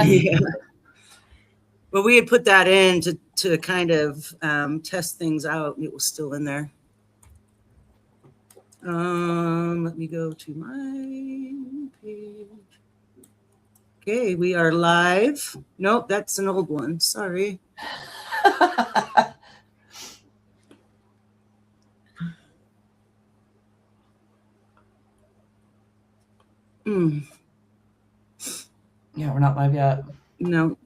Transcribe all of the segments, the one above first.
Yeah. Well, we had put that in to kind of test things out. It was still in there. Let me go to my page. Okay, we are live. Nope, that's an old one. Sorry. Yeah, we're not live yet. No.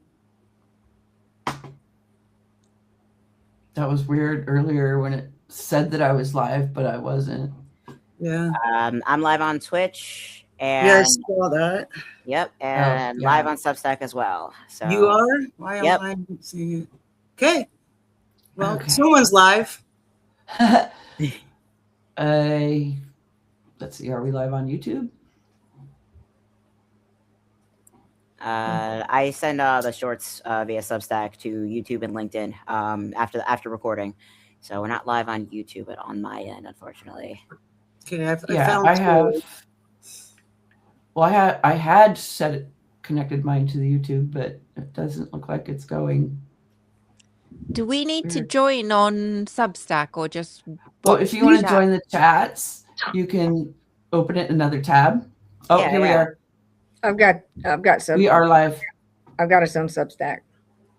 That was weird earlier when it said that I was live, but I wasn't. Yeah. I'm live on Twitch and Yes, saw that. Yep, and live on Substack as well. So you are? Why am I not seeing it? Okay. Well, someone's live. Let's see. Are we live on YouTube? I send the shorts via Substack to YouTube and LinkedIn after recording. So we're not live on YouTube, but on my end, unfortunately. Okay, I have. Well, I had connected mine to the YouTube, but it doesn't look like it's going. Do we need to join on Substack or just? Well, if you want to join the chats, you can open it in another tab. Oh, yeah, here we are. I've got some. We are live. I've got us on Substack.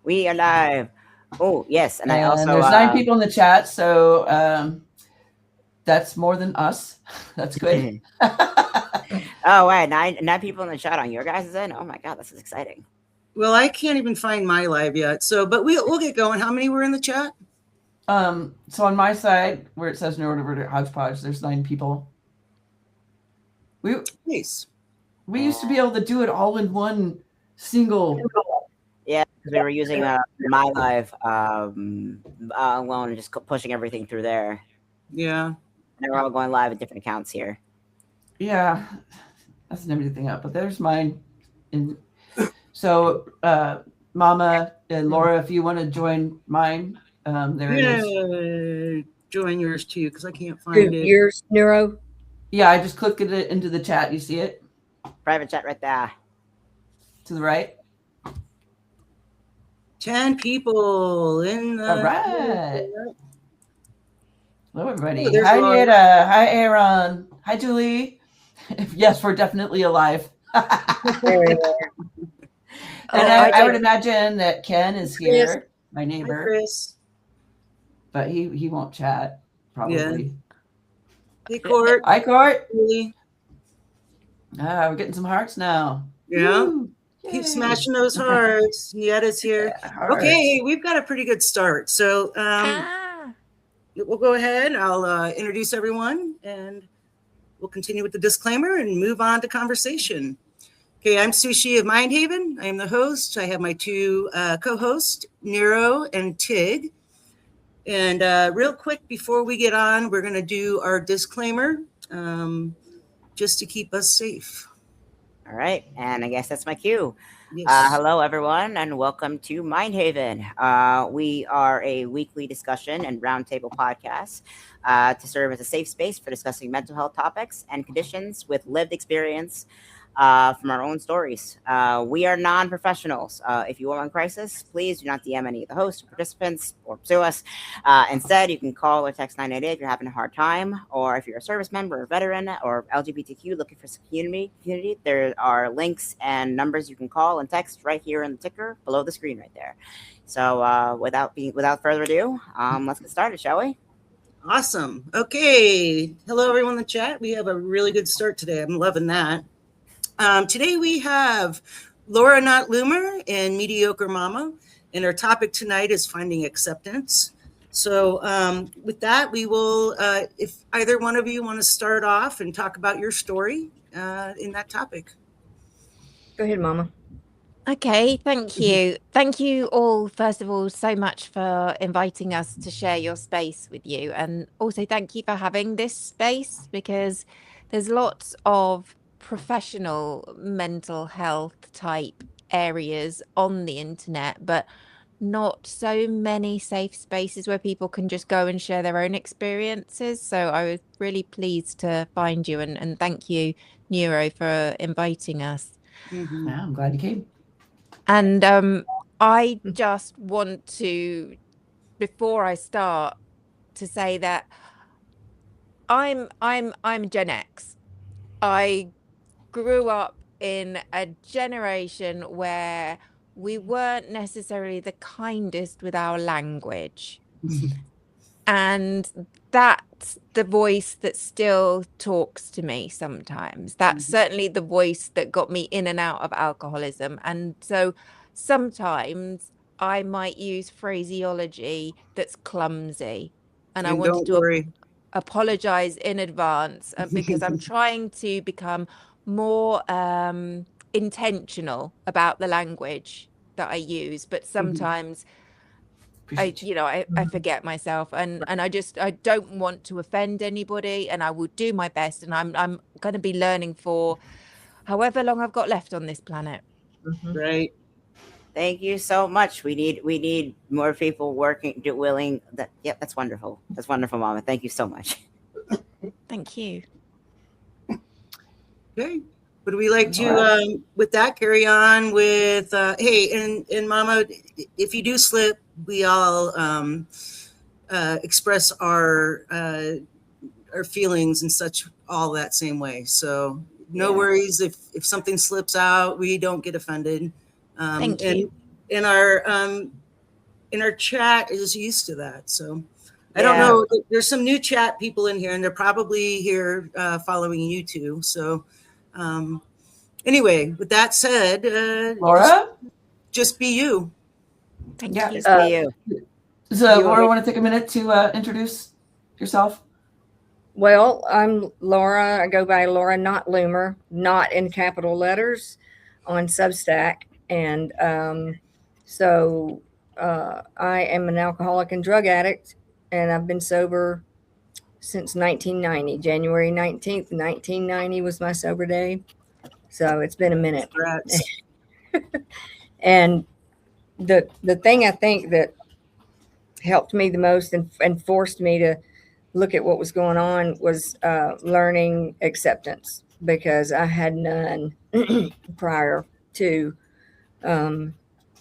We are live. Oh yes, and I also there's 9 people in the chat, so that's more than us. That's good. Oh wow, nine people in the chat on your guys' end. Oh my god, this is exciting. Well, I can't even find my live yet. So, but we'll get going. How many were in the chat? So on my side, where it says NeuroDivergent Hodgepodge, there's 9 people. Nice. We used to be able to do it all in one single. Yeah, because we were using my live alone and just pushing everything through there. Yeah. And we're all going live at different accounts here. Yeah, that's everything up. But there's mine. So, Mama and Laura, if you want to join mine, there it is. Join yours too, because I can't find it. Yours, Neuro? Yeah, I just clicked it into the chat. You see it? Private chat right there. To the right. 10 people in the. All right. Hello, everybody. Oh, Hi, Nita. Hi, Aaron. Hi, Julie. Yes, we're definitely alive. There we go. And I would imagine that Ken is here, Chris, my neighbor. Hi, Chris. But he won't chat, probably. Yeah. Hey, Court. Hi, Court. Julie. We're getting some hearts now. Yeah. Keep smashing those hearts. Nietta's here. Yeah, okay, we've got a pretty good start. So we'll go ahead. I'll introduce everyone and we'll continue with the disclaimer and move on to conversation. Okay, I'm Sushi of Mindhaven. I am the host. I have my 2 co-hosts, Neuro and Tig. And real quick, before we get on, we're going to do our disclaimer just to keep us safe. All right, and I guess that's my cue. Yes. Hello, everyone, and welcome to Mindhaven. We are a weekly discussion and roundtable podcast to serve as a safe space for discussing mental health topics and conditions with lived experience from our own stories. We are non-professionals. If you are in crisis, please do not DM any of the hosts or participants or pursue us. Instead, you can call or text 988 if you're having a hard time, or if you're a service member or veteran or LGBTQ looking for some community, there are links and numbers you can call and text right here in the ticker below the screen right there. So without further ado, let's get started, shall we? Awesome. Okay. Hello, everyone in the chat. We have a really good start today. I'm loving that. Today we have Laura Not Loomer and Mediocre Mama, and our topic tonight is finding acceptance. So with that, we will, if either one of you want to start off and talk about your story in that topic. Go ahead, Mama. Okay, thank you. Thank you all, first of all, so much for inviting us to share your space with you. And also thank you for having this space, because there's lots of professional mental health type areas on the internet, but not so many safe spaces where people can just go and share their own experiences. So I was really pleased to find you, and thank you, Neuro, for inviting us. Yeah, I'm glad you came. And I just want to, before I start, to say that I'm Gen X. I grew up in a generation where we weren't necessarily the kindest with our language. And that's the voice that still talks to me sometimes. That's certainly the voice that got me in and out of alcoholism. And so sometimes I might use phraseology that's clumsy. And I wanted to apologize in advance because I'm trying to become more intentional about the language that I use. But sometimes I forget myself, and I don't want to offend anybody, and I will do my best, and I'm going to be learning for however long I've got left on this planet. Right. Thank you so much. We need more people willing. Yep, that's wonderful. That's wonderful, Mama. Thank you so much. Thank you. Okay. Would we like to, with that, carry on with, hey, and Mama, if you do slip, we all express our feelings and such all that same way. So no worries if something slips out, we don't get offended. Thank you. And our chat is used to that. So I don't know. There's some new chat people in here, and they're probably here following you too. So anyway, with that said, Laura, just be you. Thank you. you. Just be you. So Laura, want to take a minute to introduce yourself? Well, I'm Laura. I go by Laura, not Loomer, not in capital letters, on Substack. And so I am an alcoholic and drug addict, and I've been sober since 1990. January 19th, 1990 was my sober day. So it's been a minute. And the thing I think that helped me the most and forced me to look at what was going on was learning acceptance, because I had none prior to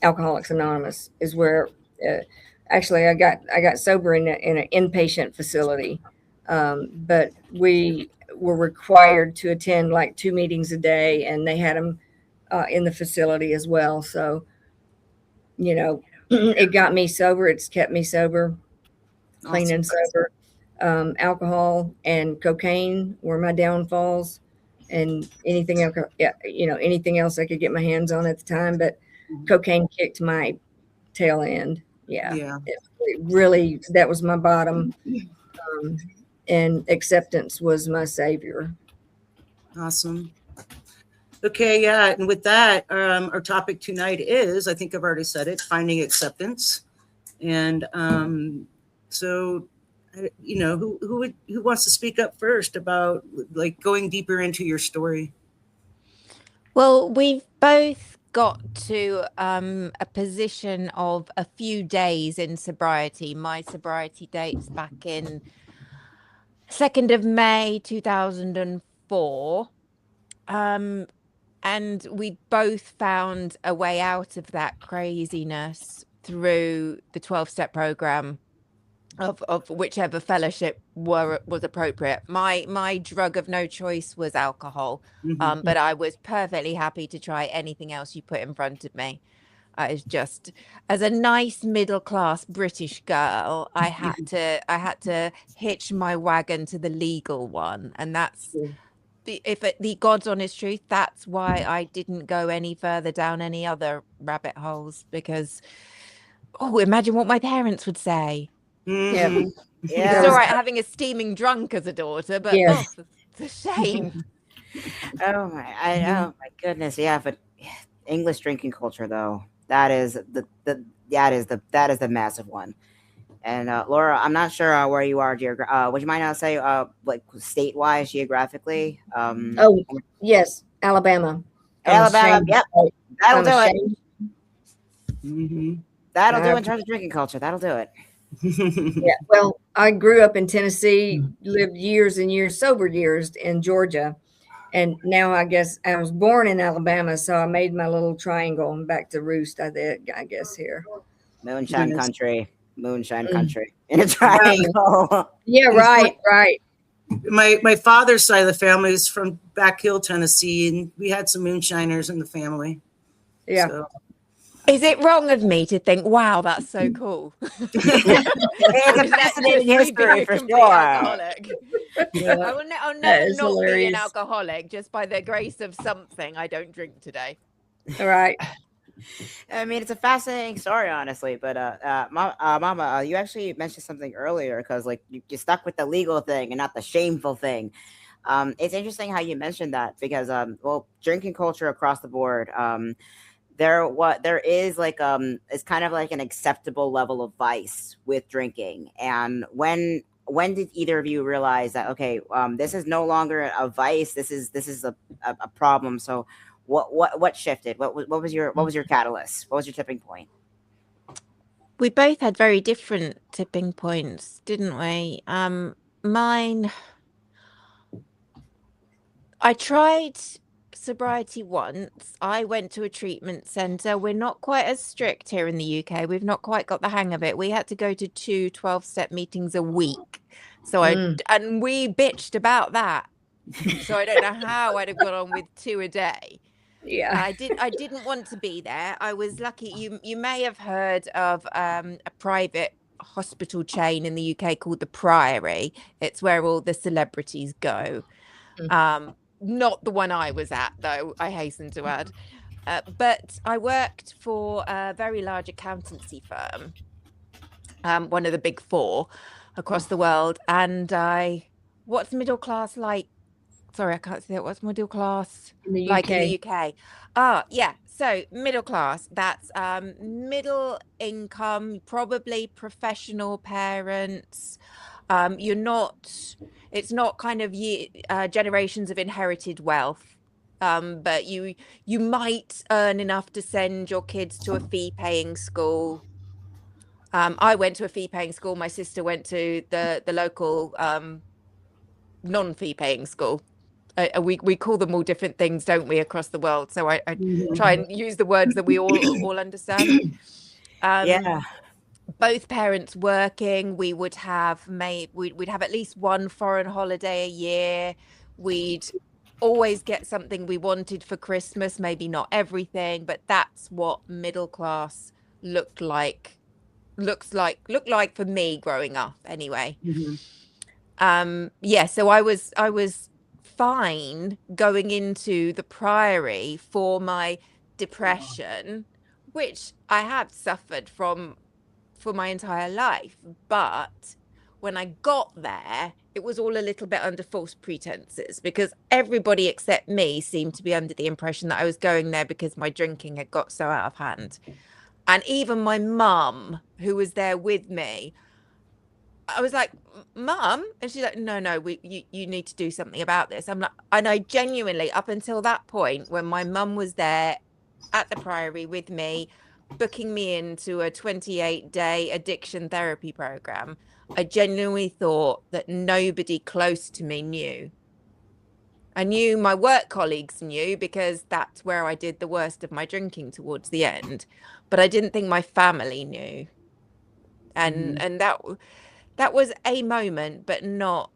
Alcoholics Anonymous. Is where actually I got sober in an inpatient facility, but we were required to attend like 2 meetings a day, and they had them in the facility as well. So it got me sober. It's kept me sober, clean and sober. Alcohol and cocaine were my downfalls, and anything else, anything else I could get my hands on at the time. But cocaine kicked my tail end. Yeah. It really, that was my bottom. And acceptance was my savior. Awesome. Okay, yeah, and with that, our topic tonight is, I think I've already said it, finding acceptance. And so, who wants to speak up first about like going deeper into your story? Well, we've both got to a position of a few days in sobriety. My sobriety dates back in 2nd of May 2004. And we both found a way out of that craziness through the 12-step program of whichever fellowship was appropriate. My drug of no choice was alcohol, but I was perfectly happy to try anything else you put in front of me. It's just, as a nice middle-class British girl, I had to hitch my wagon to the legal one, and that's the God's honest truth. That's why I didn't go any further down any other rabbit holes, because imagine what my parents would say. Yeah. It's all right having a steaming drunk as a daughter, but it's a shame. Oh my goodness, yeah. But English drinking culture, though, that is the massive one. And Laura, I'm not sure where you are would you mind to say like state-wise, geographically? Yes, Alabama. Alabama, yep. That'll do Mm-hmm. That'll do in terms of drinking culture. That'll do it. Yeah, well, I grew up in Tennessee, lived years and years, sober years in Georgia, And now I guess I was born in Alabama, so I made my little triangle and back to roost. I guess here. Moonshine Yes. country in a Wow. triangle. Yeah, right. My father's side of the family is from Back Hill, Tennessee, and we had some moonshiners in the family. Yeah. So. Is it wrong of me to think, wow, that's so cool? It's a fascinating history for sure. Alcoholic. Yeah. I'll That never is not be an hilarious. alcoholic just by the grace of something. I don't drink today. All right. I mean, it's a fascinating story, honestly. But Mama, you actually mentioned something earlier because like you stuck with the legal thing and not the shameful thing. It's interesting how you mentioned that because well, drinking culture across the board. There is like it's kind of like an acceptable level of vice with drinking. And when did either of you realize that okay, this is no longer a vice, this is a problem? So what shifted? What was your catalyst? What was your tipping point? We both had very different tipping points, didn't we? Mine, I tried sobriety once. I went to a treatment center. We're not quite as strict here in the UK. We've not quite got the hang of it. We had to go to 2 12-step meetings a week. So and we bitched about that. So I don't know how I'd have got on with 2 a day. Yeah. I didn't want to be there. I was lucky. You may have heard of a private hospital chain in the UK called the Priory. It's where all the celebrities go. Not the one I was at, though, I hasten to add. But I worked for a very large accountancy firm, one of the big 4 across the world. And what's middle class like? Sorry, I can't say that. What's middle class In the like UK. in the UK? Oh, yeah. So middle class, that's middle income, probably professional parents. It's not kind of generations of inherited wealth. But you might earn enough to send your kids to a fee-paying school. I went to a fee-paying school. My sister went to the local non-fee-paying school. We call them all different things, don't we, across the world? So I try and use the words that we all understand. Yeah. Both parents working. We would have we'd have at least one foreign holiday a year. We'd always get something we wanted for Christmas, maybe not everything, but that's what middle class looked like for me growing up anyway. Yeah, so I was fine going into the Priory for my depression, which I have suffered from for my entire life. But when I got there, it was all a little bit under false pretenses because everybody except me seemed to be under the impression that I was going there because my drinking had got so out of hand. And even my mum, who was there with me, I was like, Mum, and she's like, no, you need to do something about this. I'm like, and I genuinely, up until that point, when my mum was there at the Priory with me, booking me into a 28-day addiction therapy program, I genuinely thought that nobody close to me knew. I knew my work colleagues knew because that's where I did the worst of my drinking towards the end, but I didn't think my family knew. And that was a moment, but not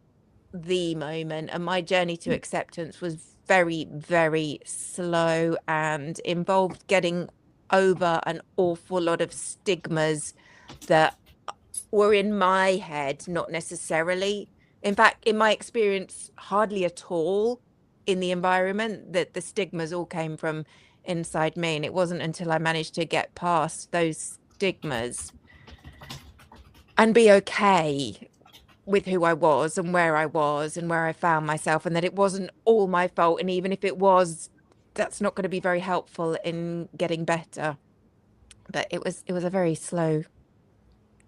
the moment. And my journey to acceptance was very, very slow and involved getting over an awful lot of stigmas that were in my head, not necessarily. In fact, in my experience, hardly at all in the environment, that the stigmas all came from inside me. And it wasn't until I managed to get past those stigmas and be okay with who I was and where I found myself, and that it wasn't all my fault. And even if it was, that's not going to be very helpful in getting better. But it was a very slow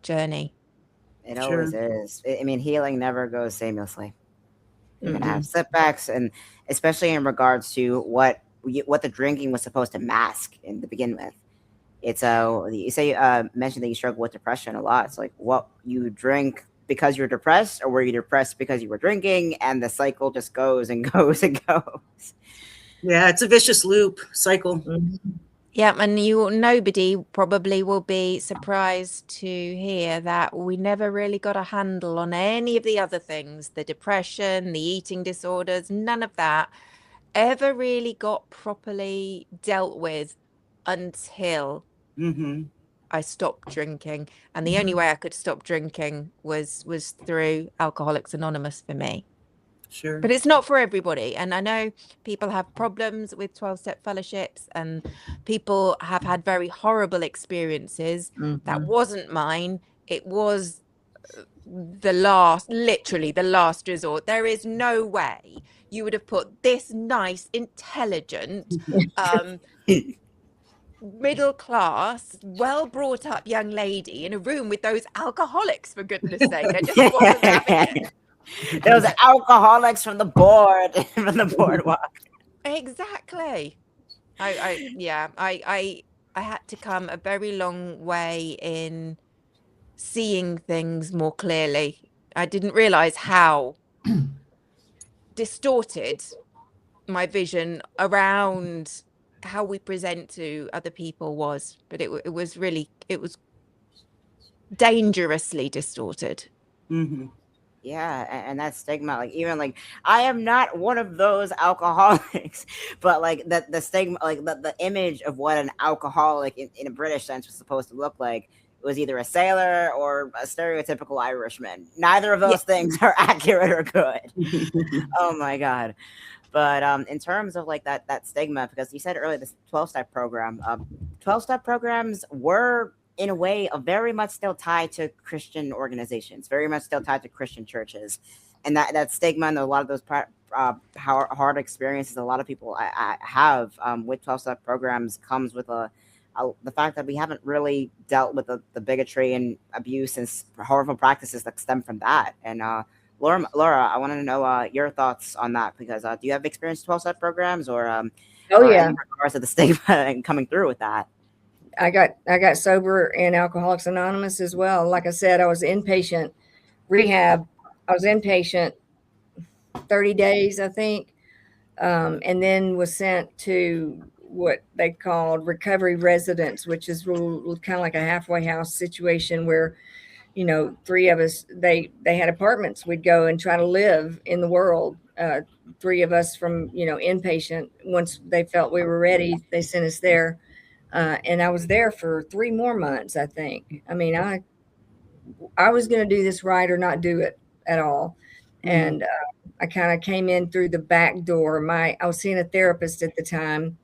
journey. It always is. I mean, healing never goes seamlessly. You're gonna have setbacks, and especially in regards to what the drinking was supposed to mask in the begin with. It's you say mentioned that you struggle with depression a lot. It's like what you drink because you're depressed, or were you depressed because you were drinking? And the cycle just goes and goes and goes. Yeah, it's a vicious loop cycle. Yeah, and nobody probably will be surprised to hear that we never really got a handle on any of the other things, the depression, the eating disorders, none of that ever really got properly dealt with until I stopped drinking. And the only way I could stop drinking was through Alcoholics Anonymous for me. Sure. But it's not for everybody. And I know people have problems with 12-step fellowships, and people have had very horrible experiences. That wasn't mine. It was literally the last resort. There is no way you would have put this nice, intelligent, middle class, well brought up young lady in a room with those alcoholics, for goodness sake. I just wasn't having it. Those alcoholics from the boardwalk. Exactly. I had to come a very long way in seeing things more clearly. I didn't realize how distorted my vision around how we present to other people was, but it was dangerously distorted. Yeah, and that stigma, like, even like, I am not one of those alcoholics, but like the stigma, like the image of what an alcoholic in a British sense was supposed to look like was either a sailor or a stereotypical Irishman. Neither of those things are accurate or good. Oh my God. But in terms of like that stigma, because you said earlier, this 12-step program, 12-step programs were in a way very much still tied to Christian organizations, very much still tied to Christian churches. And that stigma and a lot of those hard experiences a lot of people I have with 12-step programs comes with the fact that we haven't really dealt with the bigotry and abuse and horrible practices that stem from that. And Laura, I want to know your thoughts on that, because do you have experience 12-step programs or in regards to the stigma and coming through with that? I got sober in Alcoholics Anonymous as well. Like I said, I was inpatient rehab. I was inpatient 30 days, I think, and then was sent to what they called recovery residence, which is kind of like a halfway house situation where, you know, three of us, they had apartments. We'd go and try to live in the world. Three of us from, you know, inpatient. Once they felt we were ready, they sent us there. And I was there for 3 more months, I think. I mean, I was going to do this right or not do it at all. And I kind of came in through the back door. I was seeing a therapist at the time,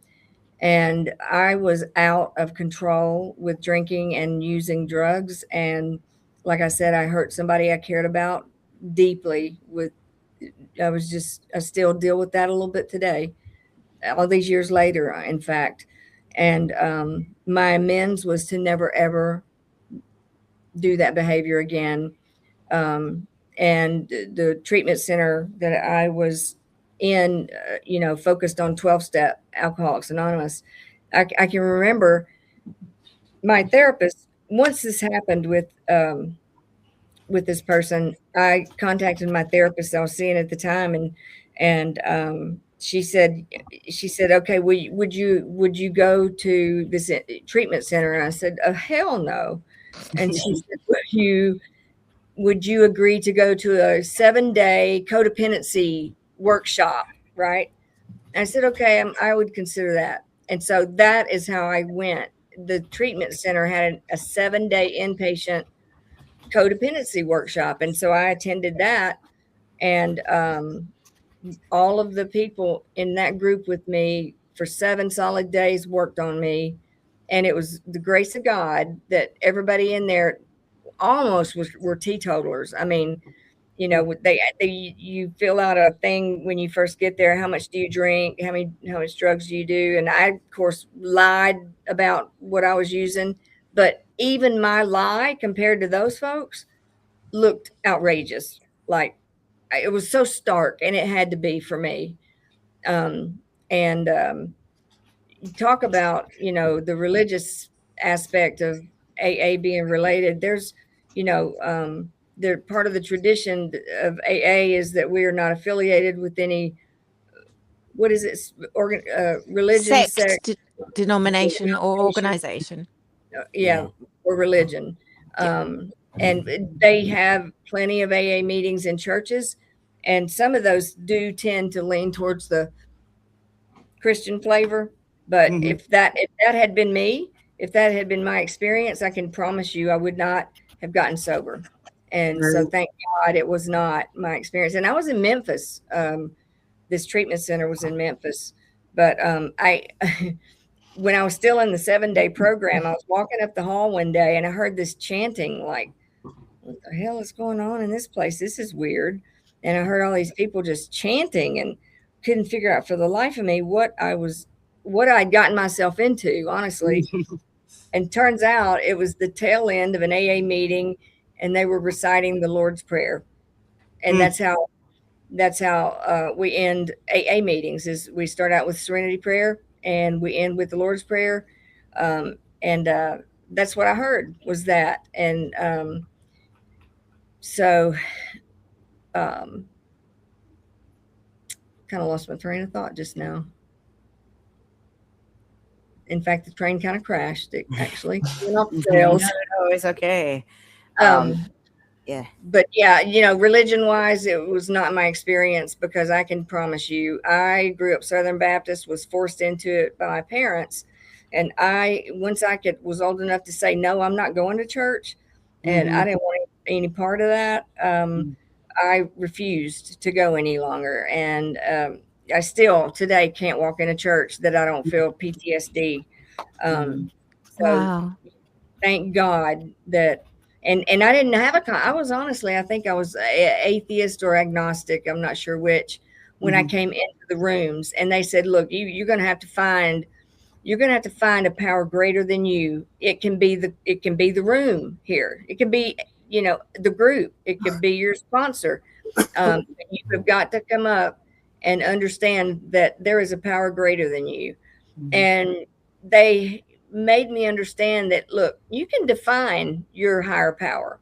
and I was out of control with drinking and using drugs. And like I said, I hurt somebody I cared about deeply. I still deal with that a little bit today, all these years later, in fact. And my amends was to never, ever do that behavior again. And the treatment center that I was in, you know, focused on 12-step Alcoholics Anonymous. I can remember my therapist, once this happened with this person, I contacted my therapist I was seeing at the time, and she said, okay, would you go to this treatment center? And I said, oh, hell no. And she said, would you agree to go to a 7-day codependency workshop? Right. And I said, okay, I would consider that. And so that is how I went. The treatment center had a 7-day inpatient codependency workshop. And so I attended that. And all of the people in that group with me for 7 solid days worked on me. And it was the grace of God that everybody in there almost were teetotalers. I mean, you know, you fill out a thing when you first get there. How much do you drink? How much drugs do you do? And I, of course, lied about what I was using. But even my lie compared to those folks looked outrageous. Like, it was so stark, and it had to be for me. You talk about, you know, the religious aspect of AA being related. There's, you know, they're part of the tradition of AA is that we are not affiliated with any, what is it, religion, sect, denomination, or organization. Or religion. And they have plenty of AA meetings in churches, and some of those do tend to lean towards the Christian flavor. But if that had been me, if that had been my experience, I can promise you I would not have gotten sober. And so thank God it was not my experience. And I was in Memphis. This treatment center was in Memphis. But when I was still in the 7-day program, I was walking up the hall one day and I heard this chanting, like, what the hell is going on in this place? This is weird. And I heard all these people just chanting and couldn't figure out for the life of me what I'd gotten myself into, honestly. And turns out it was the tail end of an AA meeting, and they were reciting the Lord's Prayer. And that's how we end AA meetings. Is we start out with Serenity Prayer and we end with the Lord's Prayer. And that's what I heard was that. And so kind of lost my train of thought just now. In fact, the train kind of crashed. It actually went off the rails. No, it's okay. Yeah. But yeah, religion wise, it was not my experience, because I can promise you, I grew up Southern Baptist, was forced into it by my parents. And once I was old enough to say, no, I'm not going to church. And I didn't want any part of that. I refused to go any longer. And I still today can't walk in a church that I don't feel PTSD. So thank God that, and I didn't have I was honestly, I think I was atheist or agnostic. I'm not sure which, when I came into the rooms, and they said, look, you're going to have to find a power greater than you. It can be the room here. It can be, the group. It could be your sponsor. You have got to come up and understand that there is a power greater than you. And they made me understand that, look, you can define your higher power.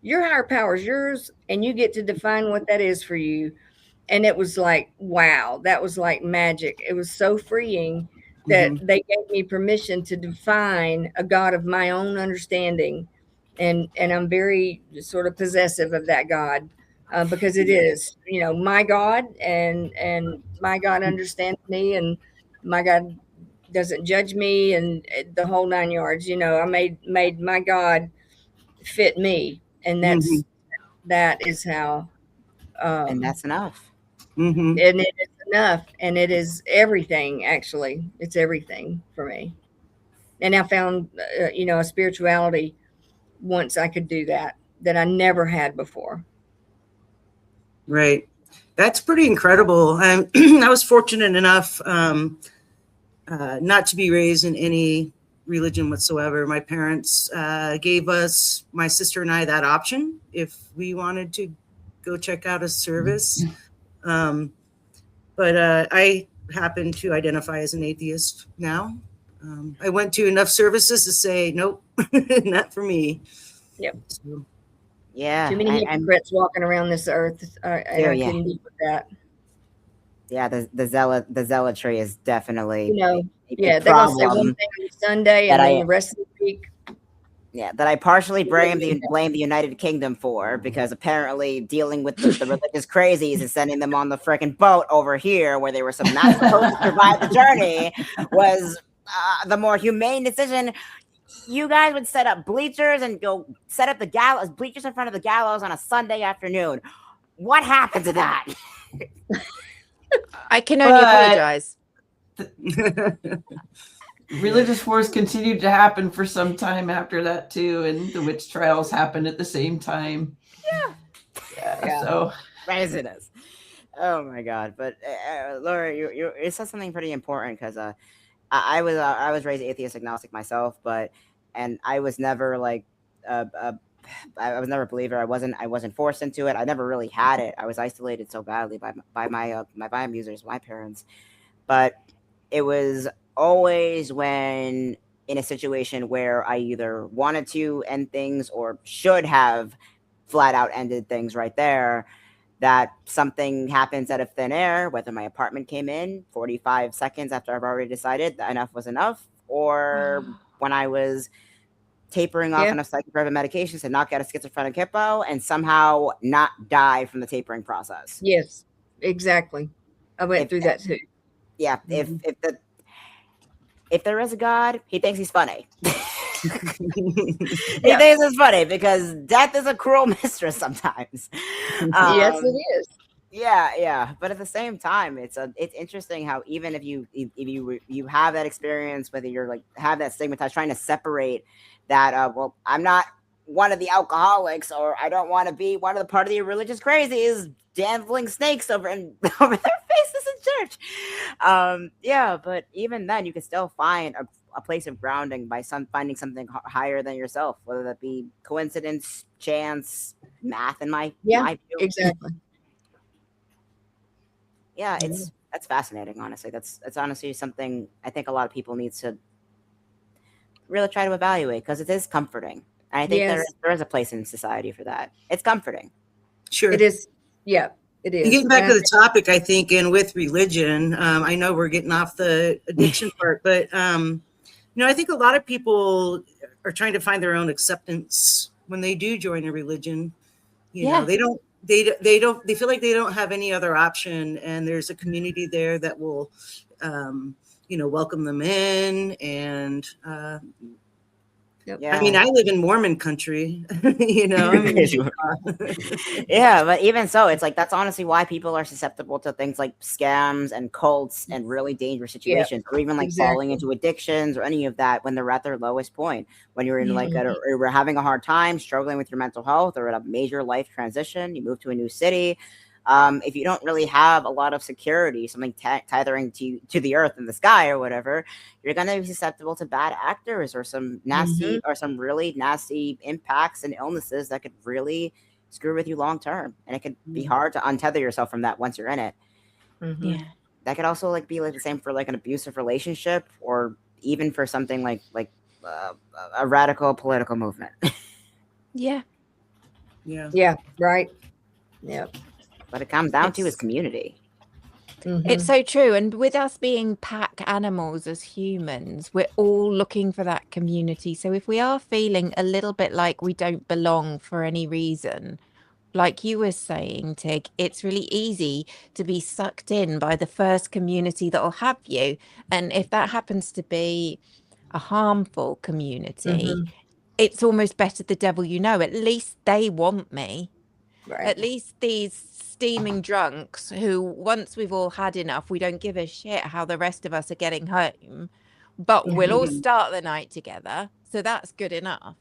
Your higher power is yours, and you get to define what that is for you. And it was like, wow, that was like magic. It was so freeing that they gave me permission to define a God of my own understanding. And I'm very sort of possessive of that God. Because it is, my God, and my God understands me, and my God doesn't judge me, and the whole 9 yards. I made my God fit me, and that is how. And that's enough. And it is enough, and it is everything. Actually, it's everything for me. And I found, a spirituality once I could do that I never had before. Right. That's pretty incredible. I was fortunate enough not to be raised in any religion whatsoever. My parents gave us, my sister and I, that option if we wanted to go check out a service. But I happen to identify as an atheist now. I went to enough services to say, nope, not for me. Yep. So, yeah. Too many hypocrites walking around this earth. I couldn't deal with that. Yeah, the zealotry is definitely they're gonna say one thing on Sunday and then the rest of the week. Yeah, that I partially blame the United Kingdom for, because apparently dealing with the religious crazies and sending them on the freaking boat over here where they were not supposed to survive the journey was the more humane decision. You guys would set up bleachers and go set up the bleachers in front of the gallows on a Sunday afternoon. What happened to that? I can only apologize. Religious wars continued to happen for some time after that too, and the witch trials happened at the same time. Yeah. So craziness. Oh my God! But Laura, you said something pretty important, because I was raised atheist agnostic myself, and I was never like I was never a believer. I wasn't forced into it. I never really had it. I was isolated so badly by my biomusers, my parents. But it was always when in a situation where I either wanted to end things or should have flat out ended things right there. That something happens out of thin air, whether my apartment came in 45 seconds after I've already decided that enough was enough, or when I was tapering off enough psychotropic medications to knock out a schizophrenic hippo and somehow not die from the tapering process. Yes, exactly. I went through that too. Yeah, Mhm. if there is a God, he thinks he's funny. He Yeah. thinks it's funny because death is a cruel mistress sometimes. Yes, it is. Yeah. But at the same time, it's interesting how even if you have that experience, whether you're like have that stigmatized, trying to separate that. Well, I'm not one of the alcoholics, or I don't want to be one of the part of the religious crazies dangling snakes over their faces in church. Yeah, but even then, you can still find a place of grounding by finding something higher than yourself, whether that be coincidence, chance, math. In my view. Exactly. Yeah, that's fascinating. Honestly, that's honestly something I think a lot of people need to really try to evaluate, because it is comforting. And I think there is a place in society for that. It's comforting. Sure. It is. Yeah, it is. And getting back to the topic, I think, and with religion, I know we're getting off the addiction part, but I think a lot of people are trying to find their own acceptance when they do join a religion. They feel like they don't have any other option, and there's a community there that will welcome them in. And I mean, I live in Mormon country, Yeah, but even so, it's like that's honestly why people are susceptible to things like scams and cults and really dangerous situations, or even like falling into addictions or any of that when they're at their lowest point. When you're in or we're having a hard time, struggling with your mental health, or at a major life transition, you move to a new city. If you don't really have a lot of security, something tethering to the earth and the sky or whatever, you're going to be susceptible to bad actors or some nasty or some really nasty impacts and illnesses that could really screw with you long term. And it could be hard to untether yourself from that once you're in it. Yeah. That could also be the same for an abusive relationship, or even for something like a radical political movement. Yeah. Right. Yeah. But it comes down to his community. It's so true. And with us being pack animals as humans, we're all looking for that community. So if we are feeling a little bit like we don't belong for any reason, like you were saying, Tig, it's really easy to be sucked in by the first community that will have you. And if that happens to be a harmful community, it's almost better the devil you know. At least they want me. Right. At least these steaming drunks who, once we've all had enough, we don't give a shit how the rest of us are getting home, but we'll all start the night together. So that's good enough.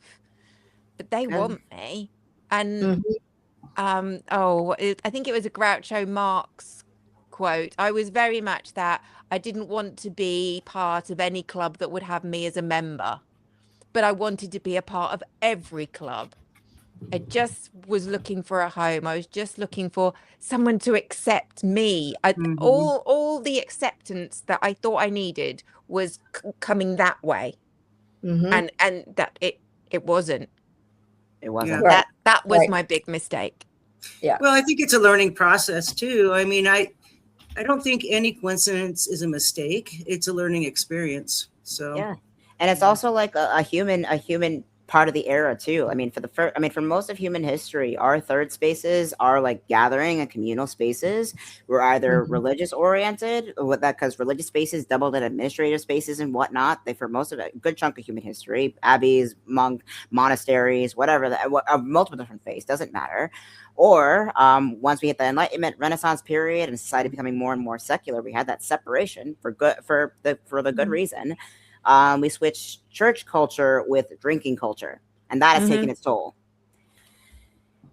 But they want me. And I think it was a Groucho Marx quote. I was very much that. I didn't want to be part of any club that would have me as a member, but I wanted to be a part of every club. I just was looking for a home. I was just looking for someone to accept me. All the acceptance that I thought I needed was coming that way, and that it wasn't. It wasn't. That was my big mistake. Yeah. Well, I think it's a learning process too. I mean, I don't think any coincidence is a mistake. It's a learning experience. So yeah, and it's also like a human part of the era too. I mean, for most of human history, our third spaces are like gathering and communal spaces. We're either religious oriented, with that because religious spaces doubled in administrative spaces and whatnot. They, for most of a good chunk of human history, abbeys, monasteries, whatever, multiple different faiths, doesn't matter. Or once we hit the Enlightenment, Renaissance period, and society becoming more and more secular, we had that separation for the good reason. We switched church culture with drinking culture, and that has taken its toll.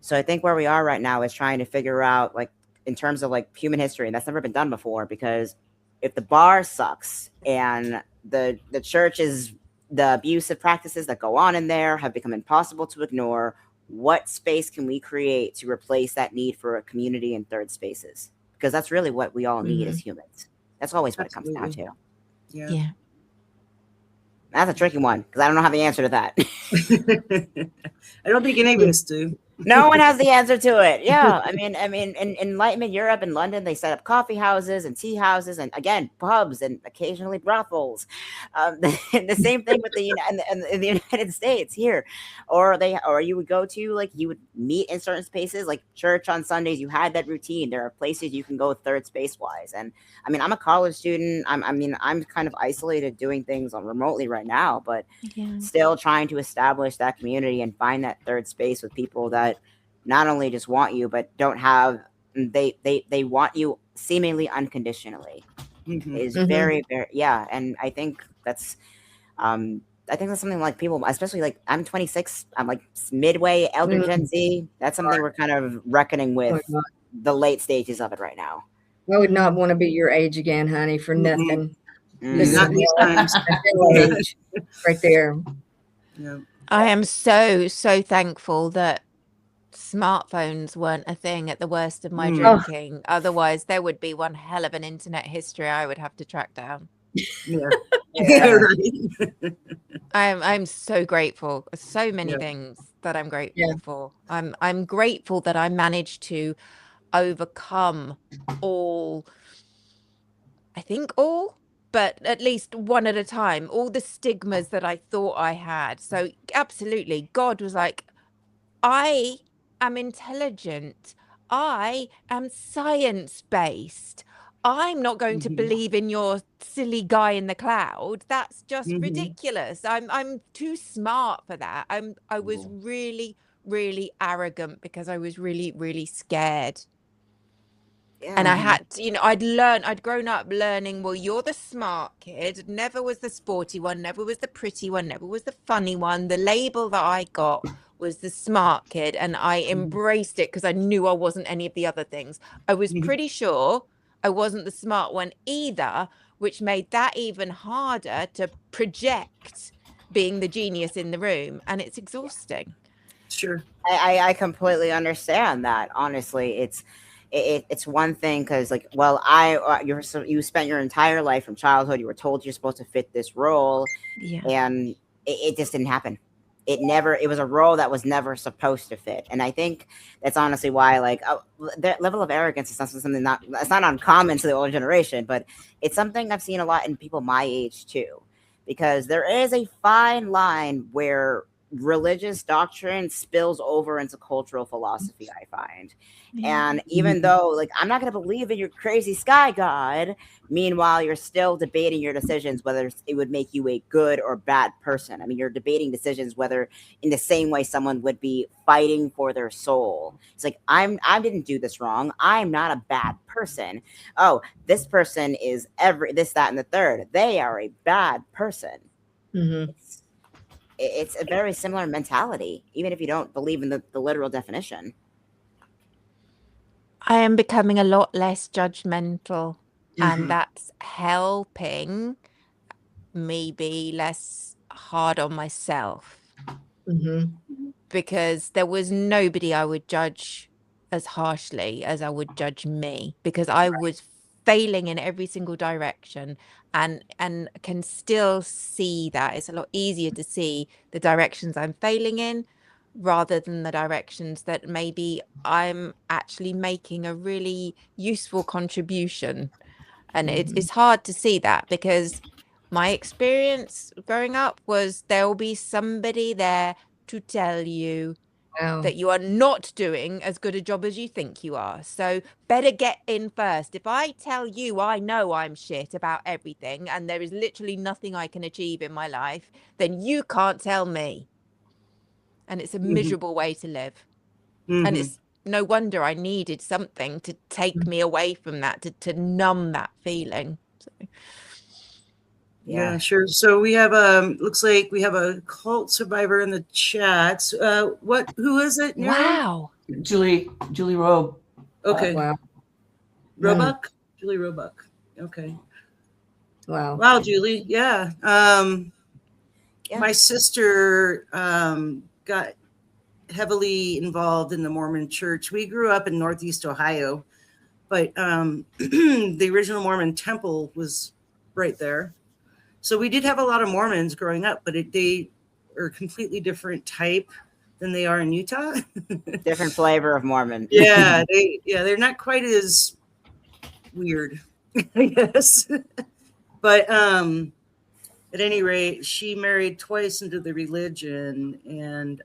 So I think where we are right now is trying to figure out, like, in terms of like human history, and that's never been done before, because if the bar sucks and the church is, the abusive practices that go on in there have become impossible to ignore, what space can we create to replace that need for a community in third spaces? Because that's really what we all need as humans. That's always what it comes down to. Yeah. That's a tricky one, because I don't know how the answer to that. I don't think any of us do. No one has the answer to it. Yeah, I mean, in Enlightenment Europe and London, they set up coffee houses and tea houses, and again, pubs and occasionally brothels. The same thing with in the United States here, or you would go to, like, you would meet in certain spaces, like church on Sundays. You had that routine. There are places you can go third space wise, and I mean, I'm a college student. I'm kind of isolated doing things on remotely right now, but still trying to establish that community and find that third space with people that not only just want you, but don't have, they want you seemingly unconditionally. Is very, very, yeah. And I think that's something like people, especially like I'm 26, I'm like midway elder Gen Z. That's something we're kind of reckoning with the late stages of it right now. I would not want to be your age again, honey, for nothing. This is not these times. Right there. Yeah. I am so thankful that smartphones weren't a thing at the worst of my drinking. Otherwise, there would be one hell of an internet history I would have to track down. Yeah. I'm so grateful. So many things that I'm grateful for. I'm grateful that I managed to overcome but at least one at a time, all the stigmas that I thought I had. So absolutely, God was like, I am intelligent. I am science-based. I'm not going to believe in your silly guy in the cloud. That's just ridiculous. I'm too smart for that. I was really, really arrogant because I was really, really scared. And I had to, I'd grown up learning, well, you're the smart kid, never was the sporty one, never was the pretty one, never was the funny one. The label that I got was the smart kid, and I embraced it because I knew I wasn't any of the other things. I was pretty sure I wasn't the smart one either, which made that even harder to project being the genius in the room, and it's exhausting. Sure. I completely understand that. Honestly, it's one thing because, like, well, you spent your entire life from childhood, you were told you're supposed to fit this role, and it just didn't happen. It was a role that was never supposed to fit. And I think that's honestly why, like, that level of arrogance is something that's not uncommon to the older generation, but it's something I've seen a lot in people my age too, because there is a fine line where religious doctrine spills over into cultural philosophy, I find. And even though, like, I'm not going to believe in your crazy sky god, meanwhile, you're still debating your decisions, whether it would make you a good or bad person. I mean, you're debating decisions, whether in the same way someone would be fighting for their soul. It's like, I didn't do this wrong. I'm not a bad person. Oh, this person is this, that, and the third. They are a bad person. It's a very similar mentality, even if you don't believe in the literal definition. I am becoming a lot less judgmental, and that's helping me be less hard on myself. Because there was nobody I would judge as harshly as I would judge me, because I was failing in every single direction, and can still see that. It's a lot easier to see the directions I'm failing in rather than the directions that maybe I'm actually making a really useful contribution. And it's hard to see that, because my experience growing up was there will be somebody there to tell you that you are not doing as good a job as you think you are. So better get in first. If I tell you I know I'm shit about everything and there is literally nothing I can achieve in my life, then you can't tell me. And it's a miserable way to live. And it's no wonder I needed something to take me away from that, to numb that feeling. So. Yeah, sure. So we have looks like we have a cult survivor in the chats. Who is it? Nero? Wow. Julie Rowe. Okay. Wow. Roebuck? Julie Roebuck. Okay. Wow, Julie. Yeah. My sister got heavily involved in the Mormon church. We grew up in Northeast Ohio, but the original Mormon temple was right there. So we did have a lot of Mormons growing up, but they are a completely different type than they are in Utah. Different flavor of Mormon. Yeah, they're not quite as weird, I guess. But at any rate, she married twice into the religion, and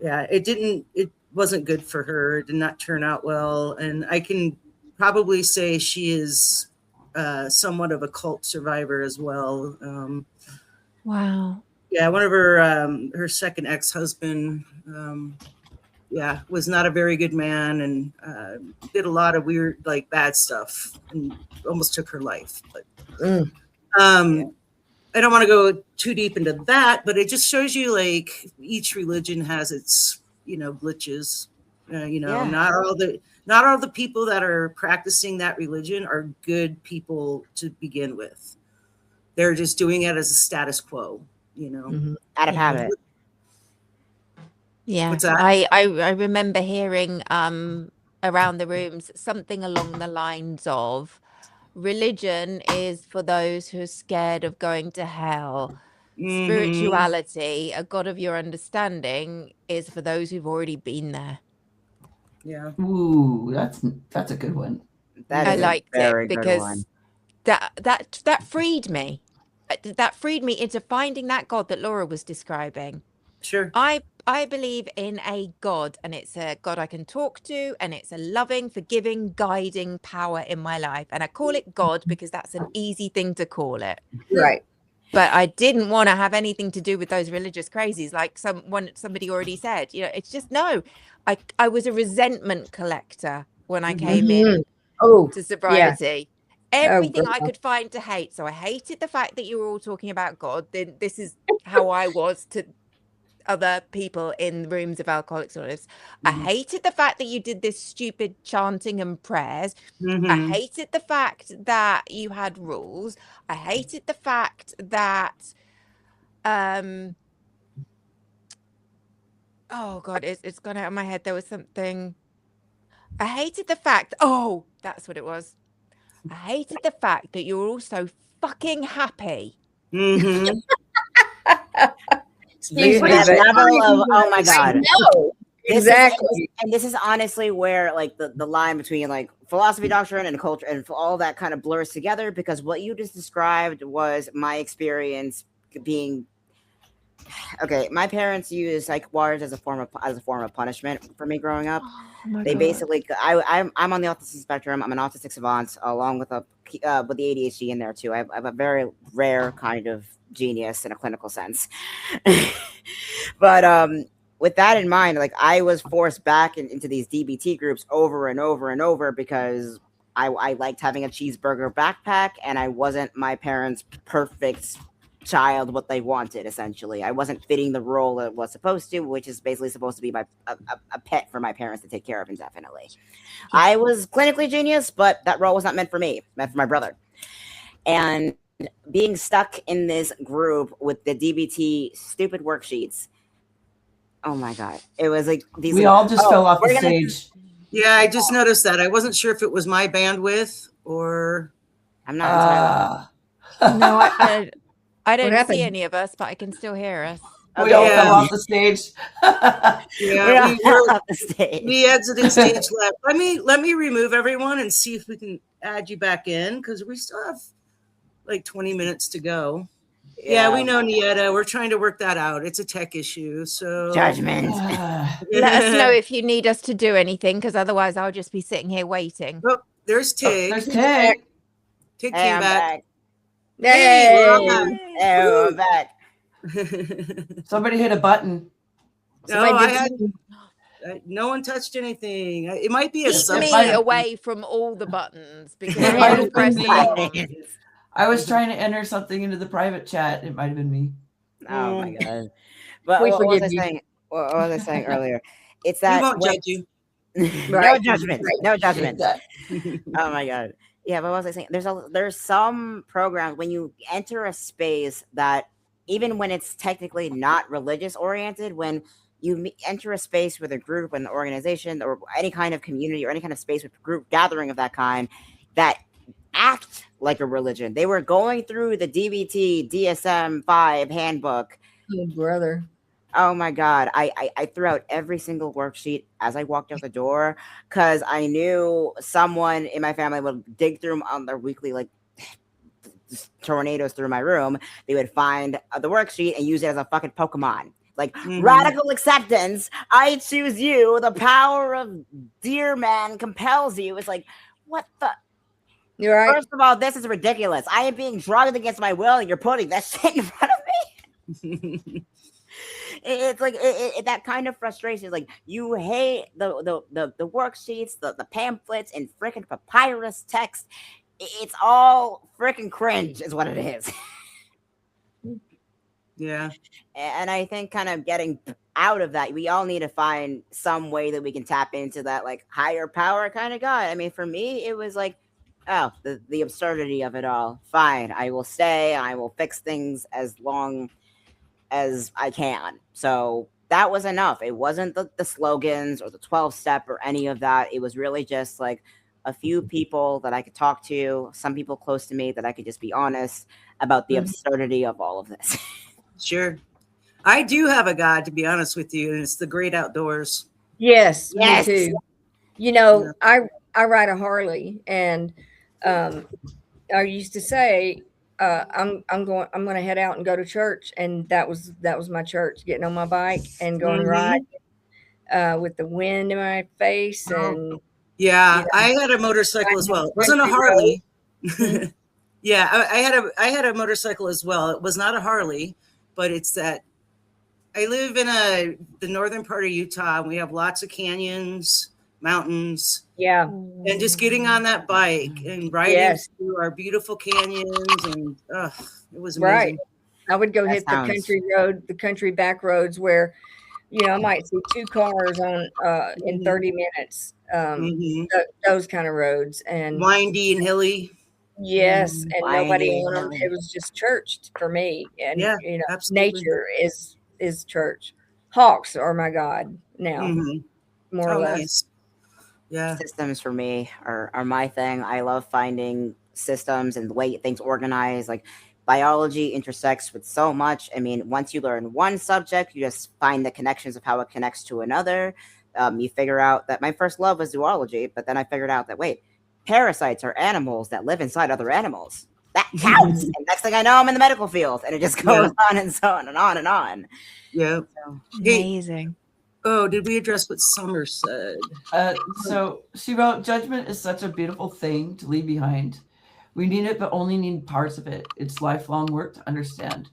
it wasn't good for her. It did not turn out well, and I can probably say she is somewhat of a cult survivor as well. Wow. Yeah, one of her second ex-husband, was not a very good man, and did a lot of weird, like, bad stuff, and almost took her life. But I don't want to go too deep into that, but it just shows you, like, each religion has its, glitches. Not all the people that are practicing that religion are good people to begin with. They're just doing it as a status quo, Out of habit. Yeah. What's that? I remember hearing around the rooms something along the lines of, religion is for those who are scared of going to hell. Mhm. Spirituality, a God of your understanding, is for those who've already been there. Yeah. Ooh, that's a good one. I liked it good because one. that freed me. That freed me into finding that God that Laura was describing. Sure. I believe in a God, and it's a God I can talk to, and it's a loving, forgiving, guiding power in my life. And I call it God because that's an easy thing to call it. Right. But I didn't want to have anything to do with those religious crazies, like somebody already said. It's just no. I was a resentment collector when I came in to sobriety. Everything I could find to hate. So I hated the fact that you were all talking about God. Then this is how I was to other people in rooms of Alcoholics Anonymous. I hated the fact that you did this stupid chanting and prayers. I hated the fact that you had rules. I hated the fact that oh god, it's gone out of my head. There was something. I hated the fact, that's what it was. I hated the fact that you were all so fucking happy. Mm-hmm. Excuse me, That but- level of, oh my God. No, exactly. And this is honestly where, like, the line between, like, philosophy, doctrine, and culture, and all that kind of blurs together, because what you just described was my experience being. Okay, my parents used psych wards as a form of punishment for me growing up. They basically, I'm on the autism spectrum. I'm an autistic savant, along with the ADHD in there too. I have a very rare kind of genius in a clinical sense. But with that in mind, like, I was forced back into these DBT groups over and over and over because I liked having a cheeseburger backpack, and I wasn't my parents' perfect child, what they wanted. Essentially, I wasn't fitting the role it was supposed to, which is basically supposed to be a pet for my parents to take care of indefinitely. I was clinically genius, but that role was not meant for me, meant for my brother. And being stuck in this group with the DBT stupid worksheets, oh my God, it was like these. We all just fell off the stage. Yeah, I just noticed that. I wasn't sure if it was my bandwidth or. I'm not entirely. No, I don't happened? see any of us, but I can still hear us. We all fell off the stage. Yeah, off the stage. We exited stage left. Let me remove everyone and see if we can add you back in, because we still have like 20 minutes to go. Yeah, we know, Nieta. We're trying to work that out. It's a tech issue. So Judgment. Let us know if you need us to do anything, because otherwise I'll just be sitting here waiting. Oh, there's Tig. There's Tig. Tig Hey, came I'm back. Yay! Oh, I'm back. Somebody hit a button. No one touched anything. It might be a Keep me might have- away from all the buttons because It I might have have pressed been them me. all. I was trying to enter something into the private chat. It might have been me. Oh my God. But We what was forgive I you. saying? What was I saying earlier? It's We that won't judge you. no Right. judgment. Right. No judgment. That- Oh my God. Yeah, but what was I saying? There's some programs when you enter a space that, even when it's technically not religious oriented, when you enter a space with a group, an organization, or any kind of community, or any kind of space with group gathering of that kind, that act like a religion. They were going through the DBT DSM-5 handbook. Oh, brother. Oh my God. I threw out every single worksheet as I walked out the door because I knew someone in my family would dig through them on their weekly, like, tornadoes through my room. They would find the worksheet and use it as a fucking Pokemon. Like, radical acceptance. I choose you. The power of dear man compels you. It's like, what the? You're right. First of all, this is ridiculous. I am being drugged against my will, and you're putting that shit in front of me. It's like that kind of frustration. Like, you hate the worksheets, the pamphlets, and freaking papyrus text. It's all freaking cringe, is what it is. Yeah. And I think kind of getting out of that, we all need to find some way that we can tap into that, like, higher power kind of God. I mean, for me, it was like, oh, the absurdity of it all. Fine, I will stay. I will fix things as long as I can. So that was enough. It wasn't the slogans or the 12-step or any of that. It was really just like a few people that I could talk to, some people close to me that I could just be honest about the absurdity of all of this. Sure. I do have a God, to be honest with you, and it's the great outdoors. Yes, Yes. me too. You know, I ride a Harley, and I used to say, I'm going to head out and go to church, and that was my church, getting on my bike and going riding with the wind in my face. And yeah, you know, I had a motorcycle as well. It wasn't a Harley. Yeah, I had a motorcycle as well. It was not a Harley, but it's that I live in the northern part of Utah, and we have lots of canyons, mountains. Yeah. And just getting on that bike and riding through our beautiful canyons, and it was amazing. Right. I would go hit the country back roads where, you know, I might see 2 cars on in 30 minutes. Those kind of roads, and windy and hilly. Yes, and nobody on them. It was just church for me. And you know, nature is church. Hawks are my God now, more or less. Nice. Yeah. Systems for me are my thing. I love finding systems and the way things organize. Like, biology intersects with so much. I mean, once you learn one subject, you just find the connections of how it connects to another. You figure out that my first love was zoology, but then I figured out that, wait, parasites are animals that live inside other animals. That counts. And next thing I know, I'm in the medical field, and it just goes on and so on and on and on. Yeah. So, amazing. Oh, did we address what Summer said? So she wrote, judgment is such a beautiful thing to leave behind. We need it, but only need parts of it. It's lifelong work to understand.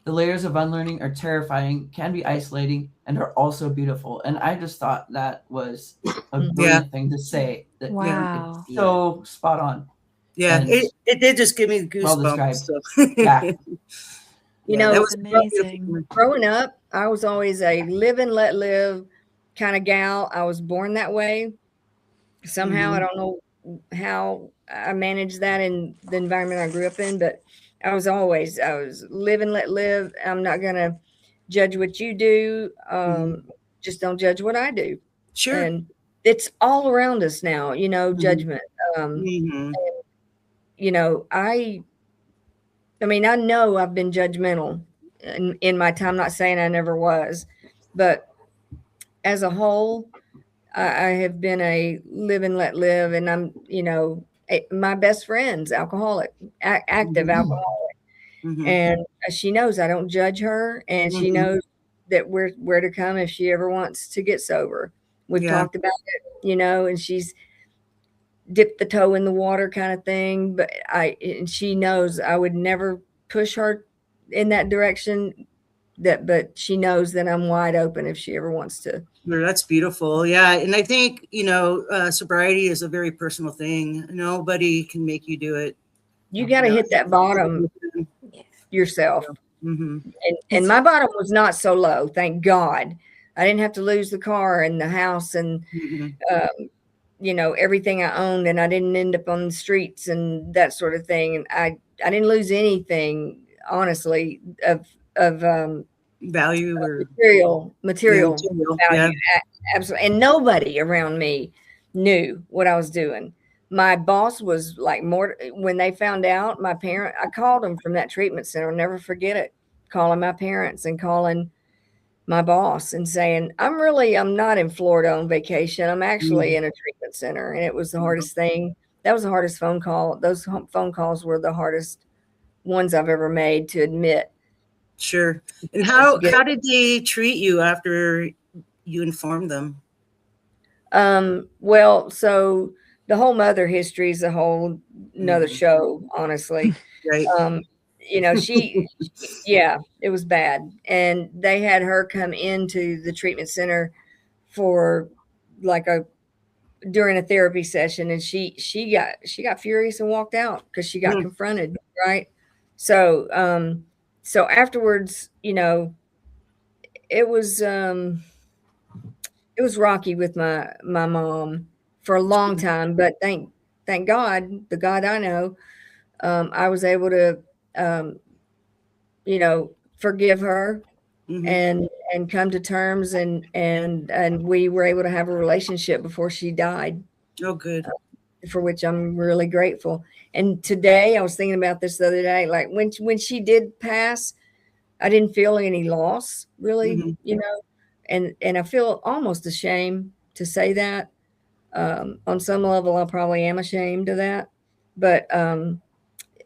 The layers of unlearning are terrifying, can be isolating, and are also beautiful. And I just thought that was a brilliant thing to say. That, wow. It's so spot on. Yeah, it did just give me goosebumps. So. Yeah. You know, that was amazing. Growing up, I was always a live and let live kind of gal. I was born that way. Somehow, I don't know how I managed that in the environment I grew up in, but I was live and let live. I'm not going to judge what you do. Just don't judge what I do. Sure. And it's all around us now, you know, judgment. And, you know, I mean, I know I've been judgmental in my time, not saying I never was, but as a whole, I have been a live and let live. And I'm, you know, my best friend's alcoholic, active alcoholic. And she knows I don't judge her, and she knows that where to come if she ever wants to get sober. We've talked about it, you know, and she's dipped the toe in the water kind of thing, but and she knows I would never push her in that direction, but she knows that I'm wide open if she ever wants to. That's beautiful. Yeah. And I think, you know, sobriety is a very personal thing. Nobody can make you do it. You got to hit that bottom yourself. And my bottom was not so low, thank God. I didn't have to lose the car and the house and you know, everything I owned, and I didn't end up on the streets and that sort of thing. And I didn't lose anything, honestly, of value or material value. Yeah. Absolutely. And nobody around me knew what I was doing. My boss was like, more when they found out, I called them from that treatment center. I'll never forget it. Calling my parents and calling my boss and saying, I'm not in Florida on vacation. I'm actually in a treatment center. And it was the hardest thing. That was the hardest phone call. Those phone calls were the hardest ones I've ever made to admit. Sure. And how did they treat you after you informed them? Well, so the whole mother history is a whole another show, honestly. Right. You know, yeah, it was bad. And they had her come into the treatment center for like during a therapy session, and she got furious and walked out because she got confronted, right? So so afterwards, you know, it was rocky with my mom for a long time, but thank God, the God I know, I was able to you know, forgive her and come to terms, and we were able to have a relationship before she died. Oh, good. For which I'm really grateful. And today I was thinking about this the other day, like when she did pass, I didn't feel any loss really, you know, and I feel almost ashamed to say that. On some level, I probably am ashamed of that, but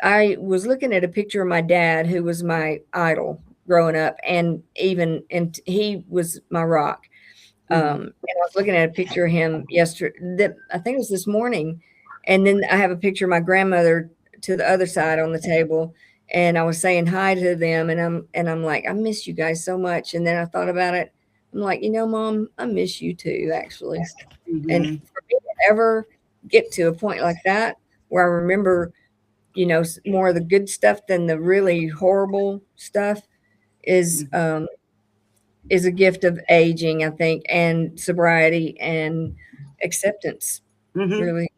I was looking at a picture of my dad, who was my idol growing up, and he was my rock. And I was looking at a picture of him yesterday, I think it was this morning. And then I have a picture of my grandmother to the other side on the table. And I was saying hi to them, and I'm like, I miss you guys so much. And then I thought about it. I'm like, you know, Mom, I miss you too, actually. And for me to ever get to a point like that, where I remember, you know, more of the good stuff than the really horrible stuff, is a gift of aging, I think, and sobriety and acceptance. Really,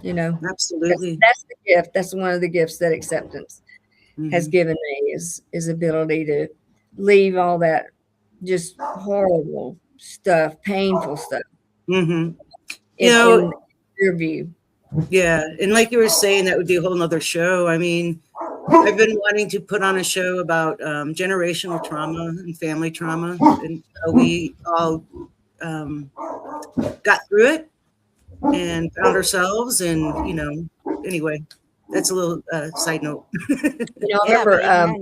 you know, absolutely. That's the gift. That's one of the gifts that acceptance has given me, is ability to leave all that just horrible stuff, painful stuff, you know, in your view. Yeah. And like you were saying, that would be a whole nother show. I mean, I've been wanting to put on a show about generational trauma and family trauma, and how we all got through it and found ourselves. And, you know, anyway, that's a little side note. You know, I remember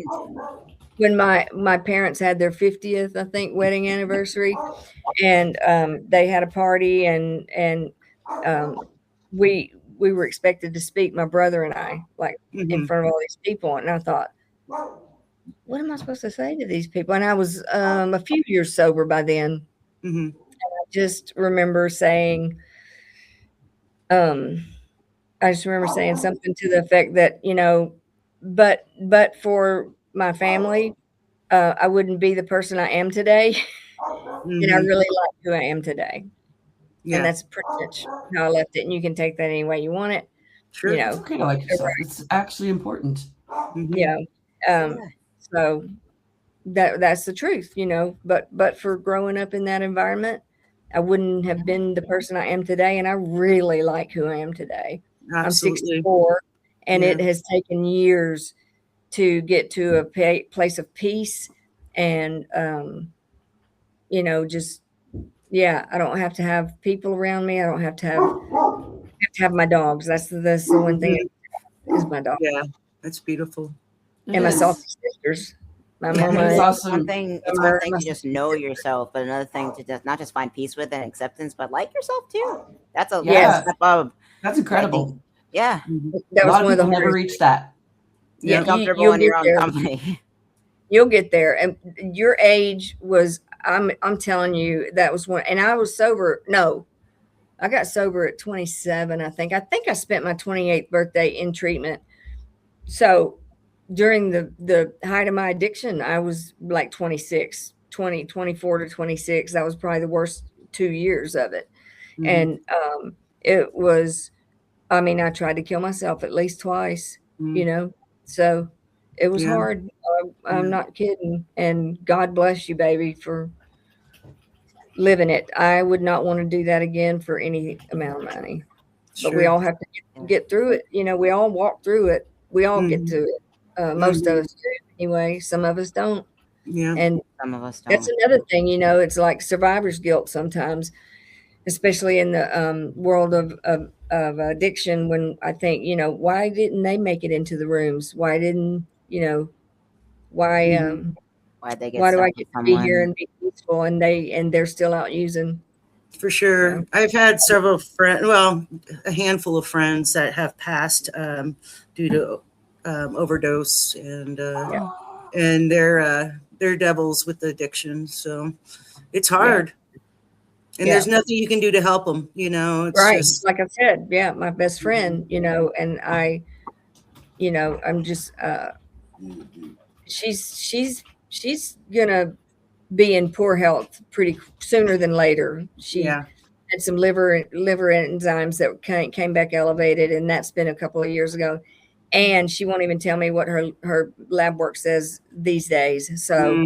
when my parents had their 50th, I think, wedding anniversary, and they had a party, and we were expected to speak, my brother and I, like in front of all these people. And I thought, what am I supposed to say to these people? And I was a few years sober by then. And I just remember saying, something to the effect that, you know, but for my family, I wouldn't be the person I am today. And I really like who I am today. Yeah. And that's pretty much how I left it. And you can take that any way you want it. Sure. You know, it's okay to like yourself. It's actually important. Yeah. So that's the truth, you know, but for growing up in that environment, I wouldn't have been the person I am today. And I really like who I am today. Absolutely. I'm 64, and it has taken years to get to a place of peace. And, you know, just, I don't have to have people around me. I don't have to have my dogs. That's the one thing is my dog. Yeah, that's beautiful. And my salty sisters. My mama. It's awesome. One thing to just know yourself, but another thing to just not just find peace with and acceptance, but like yourself too. That's a step up. That's incredible. Yeah, that was one of the never reached that. Yeah, comfortable in your own company. You'll get there, and your age was. I'm telling you, that was one. And I was sober. No, I got sober at 27. I think I spent my 28th birthday in treatment. So during the height of my addiction, I was like 24 to 26. That was probably the worst 2 years of it. And it was, I mean, I tried to kill myself at least twice, you know, so it was hard. I'm not kidding. And God bless you, baby, for living it. I would not want to do that again for any amount of money. But we all have to get through it. You know, we all walk through it. We all get to it. Most of us do anyway. Some of us don't. Yeah. And Some of us don't. that's another thing, it's like survivor's guilt sometimes, especially in the world of addiction, when I think, why didn't they make it into the rooms? Why didn't, why Why'd they get why do I stuck get with to be here someone? and be peaceful and they're still out using? For sure. I've had several friends, well, a handful of friends that have passed due to overdose, and they're devils with addiction. So it's hard. And there's nothing you can do to help them. It's just like I said, my best friend, and I'm just, she's gonna be in poor health pretty sooner than later. She had some liver enzymes that came back elevated, and that's been a couple of years ago. And she won't even tell me what her lab work says these days. So,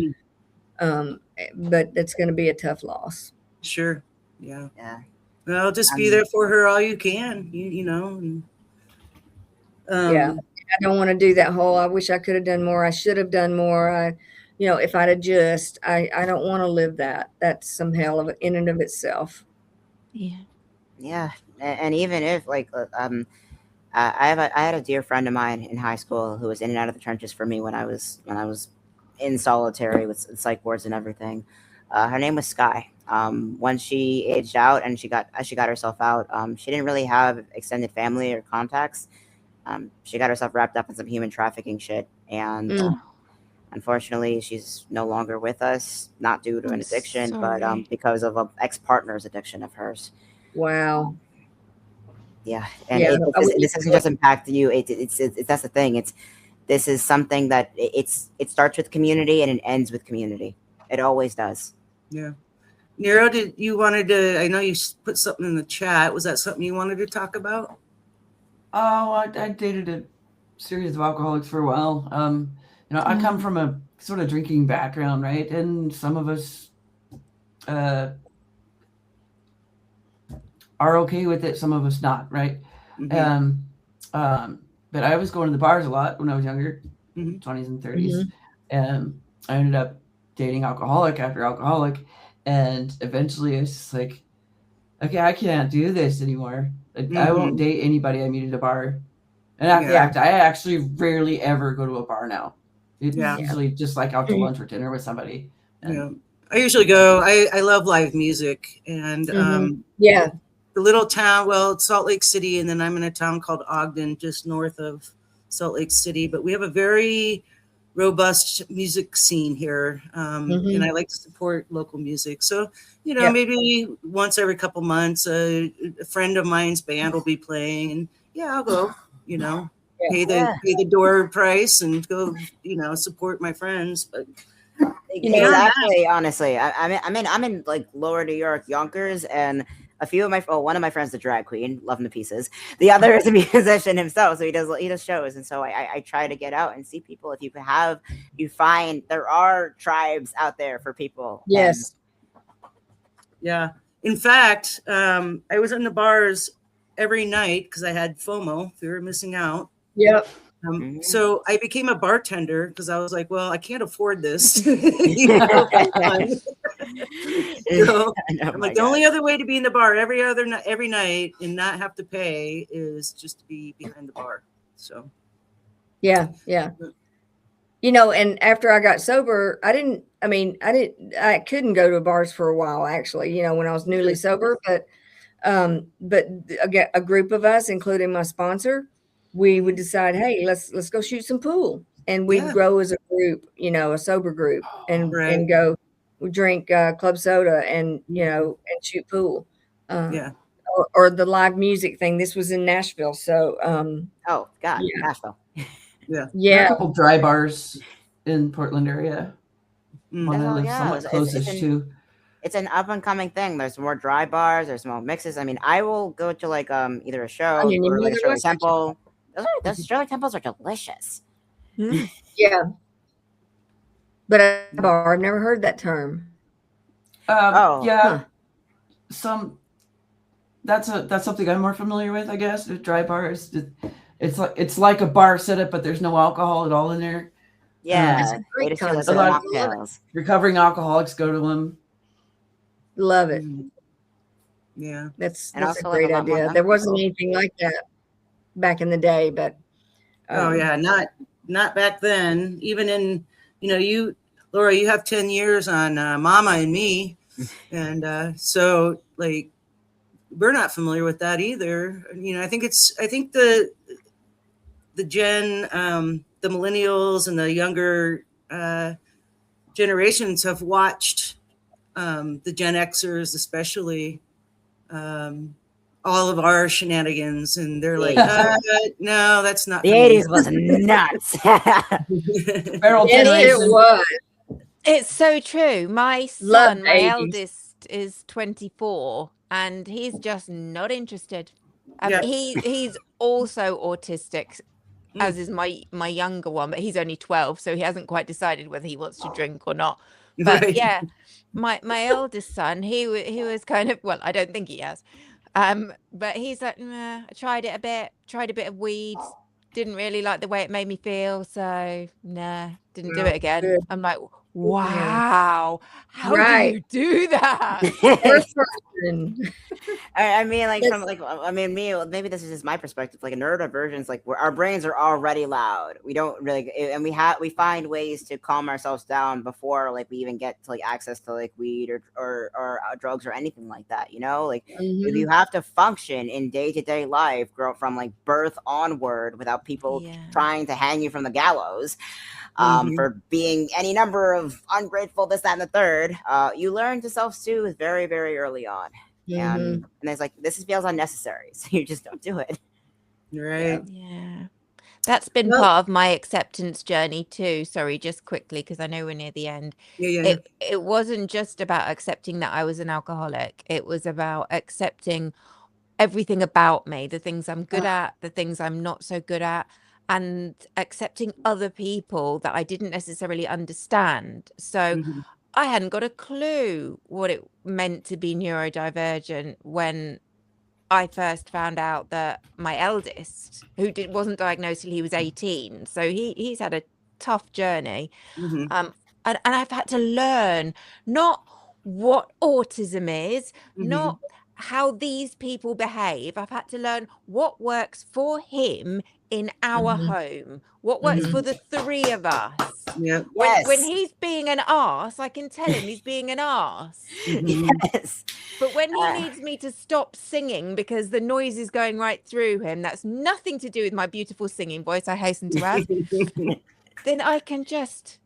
but it's going to be a tough loss. Sure. Yeah. Yeah. Well, just be there for her all you can, you know. And, I don't want to do that whole, I wish I could have done more. I should have done more. If I'd have just, I don't want to live that. That's some hell of in and of itself. Yeah. Yeah. And even if I had a dear friend of mine in high school who was in and out of the trenches for me when I was in solitary with psych wards and everything. Her name was Sky. When she aged out and she got herself out, she didn't really have extended family or contacts. She got herself wrapped up in some human trafficking shit, and unfortunately, she's no longer with us. Not due to an addiction, but because of an ex-partner's addiction of hers. Wow. Yeah, and this doesn't just impact you. It's that's the thing. This is something that it starts with community and it ends with community. It always does. Yeah. Neuro, I know you put something in the chat. Was that something you wanted to talk about? Oh, I dated a series of alcoholics for a while. I come from a sort of drinking background, right? And some of us are okay with it, some of us not, right? But I was going to the bars a lot when I was younger, 20s and 30s. And I ended up dating alcoholic after alcoholic. And eventually I was just like, okay, I can't do this anymore. I won't date anybody I meet at a bar. And in fact, I actually rarely ever go to a bar now. It's usually just like out to lunch or dinner with somebody. And, I usually go. I love live music, and the little town. Well, it's Salt Lake City, and then I'm in a town called Ogden, just north of Salt Lake City. But we have a very robust music scene here, and I like to support local music. So, maybe once every couple months, a friend of mine's band will be playing, and I'll go. Pay the door price and go. Support my friends, but. Exactly. Honestly, I'm in like lower New York, Yonkers, and one of my friends is a drag queen, love him to pieces. The other is a musician himself, so he does shows, and so I try to get out and see people. If you find there are tribes out there for people. Yes. Yeah. In fact, I was in the bars every night because I had FOMO, fear of missing out. Yep. So I became a bartender because I was like, well, I can't afford this. So I'm like, the only other way to be in the bar every night and not have to pay is just to be behind the bar. So yeah. And after I got sober, I couldn't go to bars for a while, actually, when I was newly sober, but a group of us, including my sponsor, we would decide, hey, let's go shoot some pool, and we'd grow as a group, a sober group, and go drink club soda and and shoot pool, or the live music thing. This was in Nashville, so Nashville. There are a couple dry bars in Portland area. One I live somewhat closest to. It's an up and coming thing. There's more dry bars. There's more mixes. I mean, I will go to like either a show or like a Shirley Temple. Those Shirley Temples are delicious. Yeah, but a bar, I've never heard that term. That's something I'm more familiar with, I guess. With dry bars, it's like a bar setup, but there's no alcohol at all in there. Yeah, That's a way great to feel like concept. the I love mocktails. Recovering alcoholics go to them. Love it. Mhm. Yeah. That's And a also, like, a great lot more idea. young There wasn't people. anything like that back in the day, but Oh yeah, not back then. Even in, you, Laura, you have 10 years on Mama and Me, and so like we're not familiar with that either. I think the the millennials and the younger generations have watched the Gen Xers, especially. All of our shenanigans, and they're like, no, that's not The for me. 80s was nuts. Feral yes, it generation. was. It's so true. My Love son, the my 80s. eldest, is 24, and he's just not interested. Yeah. He's also autistic, as is my younger one, but he's only 12, so he hasn't quite decided whether he wants to drink or not. But Right. yeah, my eldest son, he was kind of, well, I don't think he has, but he's like, nah, I tried it a bit, tried a bit of weed, didn't really like the way it made me feel, so nah, didn't do it again. Good. I'm like, Good for him. wow, how do Right. you do that? First person. I mean, like, from like, I mean, maybe this is just my perspective. Like, a neurodivergence, like, our brains are already loud. We don't really, and we find ways to calm ourselves down before, like, we even get to like access to like weed or drugs or anything like that. Like, if you have to function in day-to-day life, grow from like birth onward without people Yeah. trying to hang you from the gallows. For being any number of ungrateful, this, that, and the third, you learn to self-soothe very, very early on. And it's like, this feels unnecessary, so you just don't do it. Right. Yeah. That's been Well- part of my acceptance journey too. Sorry, just quickly, because I know we're near the end. Yeah. It wasn't just about accepting that I was an alcoholic. It was about accepting everything about me, the things I'm good at, the things I'm not so good at, and accepting other people that I didn't necessarily understand. So Mhm. I hadn't got a clue what it meant to be neurodivergent when I first found out that my eldest, who wasn't diagnosed till he was 18, so he's had a tough journey. Mhm. And I've had to learn not what autism is, not how these people behave. I've had to learn what works for him in our home, what works for the three of us. Yeah. When he's being an arse, I can tell him he's being an arse. Yes. But when he needs me to stop singing because the noise is going right through him, that's nothing to do with my beautiful singing voice, I hasten to add, then I can just,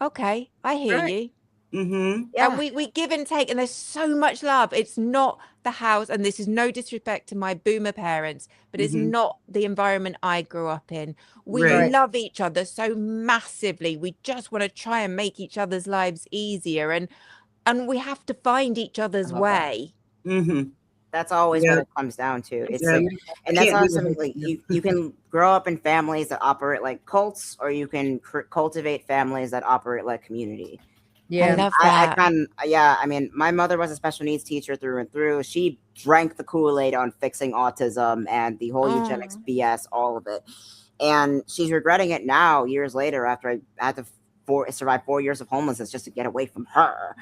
okay, I hear you. Yeah. And we give and take, and there's so much love. It's not the house, and this is no disrespect to my boomer parents, but it's not the environment I grew up in. We love each other so massively. We just want to try and make each other's lives easier, and we have to find each other's way. That's always what it comes down to. It's like, and that's awesome. Like, you can grow up in families that operate like cults, or you can cultivate families that operate like community. I love that. I mean, my mother was a special needs teacher through and through. She drank the Kool-Aid on fixing autism and the whole eugenics BS, all of it. And she's regretting it now, years later, after I had to survive 4 years of homelessness just to get away from her.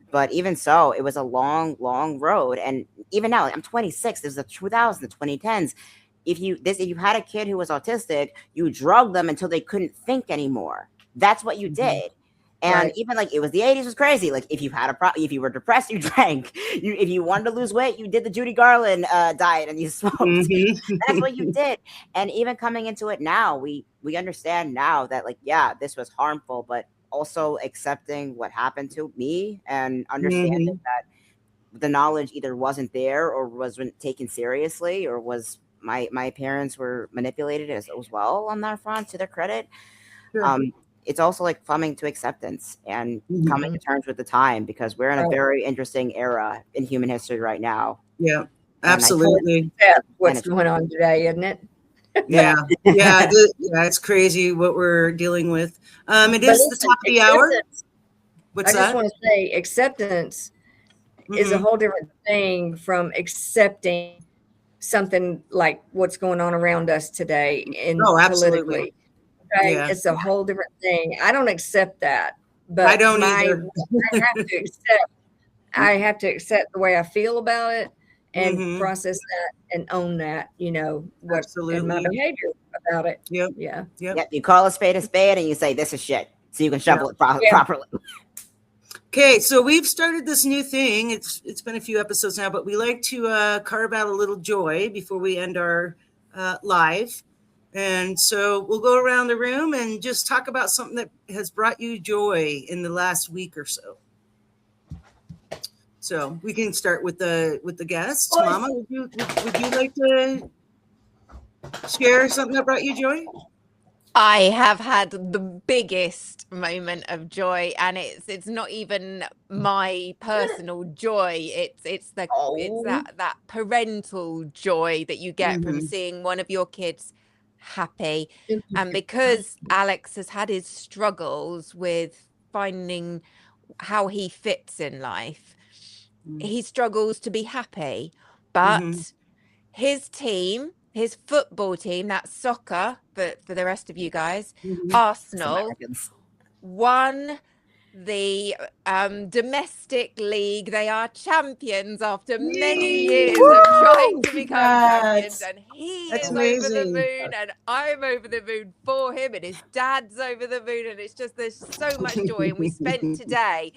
But even so, it was a long, long road. And even now, like, I'm 26. This is the 2000s, the 2010s. If you had a kid who was autistic, you drugged them until they couldn't think anymore. That's what you did. And even like, it was the 80s was crazy. Like, if you had if you were depressed, you drank. If you wanted to lose weight, you did the Judy Garland diet and you smoked. That's what you did. And even coming into it now, we understand now that, like, yeah, this was harmful, but also accepting what happened to me and understanding that the knowledge either wasn't there or wasn't taken seriously, or was my parents were manipulated as well on that front, to their credit. It's also like coming to acceptance and coming to terms with the time, because we're in a very interesting era in human history right now. Yeah, absolutely. That's what's going on today, isn't it? Yeah. It's crazy what we're dealing with. It is the top of the hour. What's that? I just want to say acceptance is a whole different thing from accepting something like what's going on around us today and politically. Okay, Yeah. it's a whole different thing. I don't accept that, but I don't either. I have to accept the way I feel about it and Mhm. process that and own that, what and my Absolutely. behavior about it. Yep. Yeah. Yep. You call a spade and you say this is shit, so you can shovel it Yeah. properly. Okay, so we've started this new thing. It's been a few episodes now, but we like to carve out a little joy before we end our live. And so we'll go around the room and just talk about something that has brought you joy in the last week or so. So we can start with the guests. Mama, would you like to share something that brought you joy? I have had the biggest moment of joy, and it's not even my personal joy. It's that parental joy that you get from seeing one of your kids happy. And because Alex has had his struggles with finding how he fits in life, he struggles to be happy. But his team, his football team, that's soccer, but for the rest of you guys, Arsenal won the domestic league. They are champions after many years of trying to become champions, and he is over the moon, and I'm over the moon for him, and his dad's over the moon, and it's just, there's so much joy. And we spent today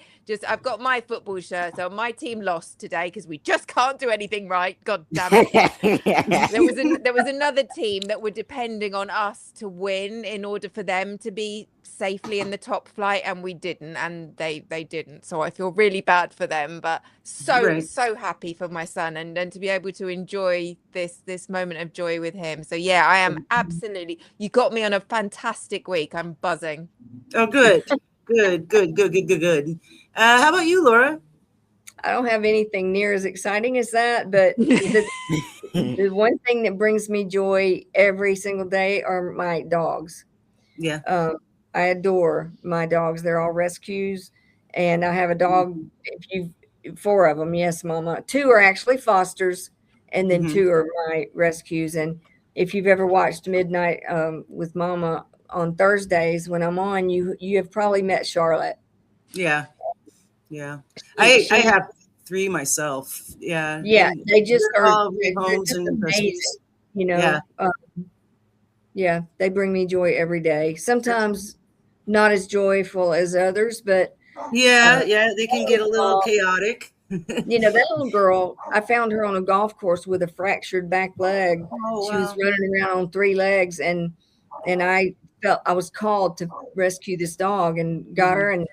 I've got my football shirt on. My team lost today because we just can't do anything right. God damn it. There was another team that were depending on us to win in order for them to be safely in the top flight, and we didn't, and they didn't, so I feel really bad for them, but so happy for my son, and to be able to enjoy this moment of joy with him. So yeah, I am absolutely, you got me on a fantastic week. I'm buzzing. Oh, good. How about you, Laura? I don't have anything near as exciting as that, but the one thing that brings me joy every single day are my dogs. Yeah. I adore my dogs. They're all rescues, and I have a dog. Four of them, yes, Mama. Two are actually fosters, and then two are my rescues. And if you've ever watched Midnight with Mama on Thursdays when I'm on, you have probably met Charlotte. Yeah. I have three myself. Yeah. They just are all homes and amazing. Yeah, they bring me joy every day. Sometimes not as joyful as others, but they can get a little chaotic. That little girl, I found her on a golf course with a fractured back leg. She was running around on three legs, and I felt I was called to rescue this dog and got her. And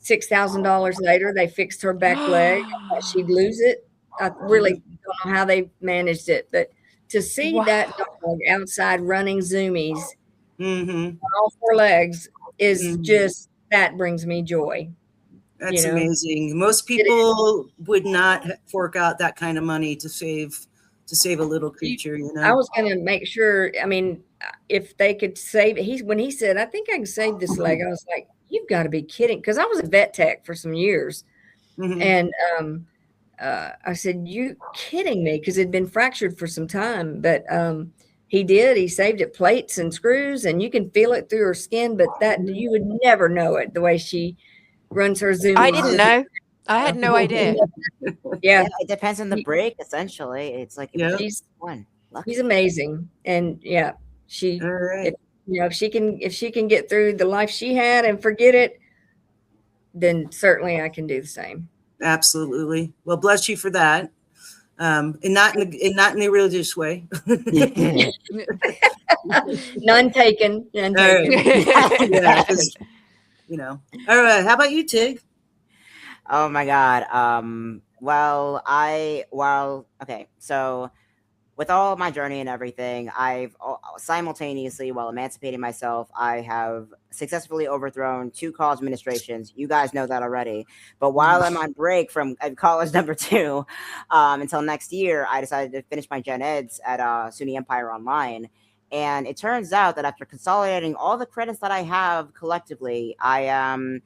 $6,000 later, they fixed her back leg. I thought she'd lose it. I really don't know how they managed it, but to see that dog outside running zoomies on all four legs is just, that brings me joy. That's amazing. Most people would not fork out that kind of money to save a little creature. I was going to make sure. I mean, if they could save it, when he said, "I think I can save this leg," I was like, "You've got to be kidding!" Because I was a vet tech for some years, and I said, "You kidding me?" Because it'd been fractured for some time, but he did. He saved it, plates and screws, and you can feel it through her skin. But that you would never know it the way she runs her Zoom. I didn't know. I had no idea. Yeah, it depends on the break. Essentially, it's like he's amazing, and she. If she can get through the life she had and forget it, then certainly I can do the same. Absolutely. Well, bless you for that. And not in the religious way. None taken. All right. How about you, Tig? Oh my God. Okay. So with all my journey and everything, I've simultaneously, while emancipating myself, I have successfully overthrown 2 college administrations. You guys know that already. But while I'm on break from college number 2 until next year, I decided to finish my gen eds at SUNY Empire Online. And it turns out that after consolidating all the credits that I have collectively, I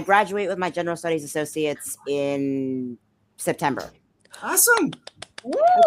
graduate with my General Studies Associates in September. Awesome.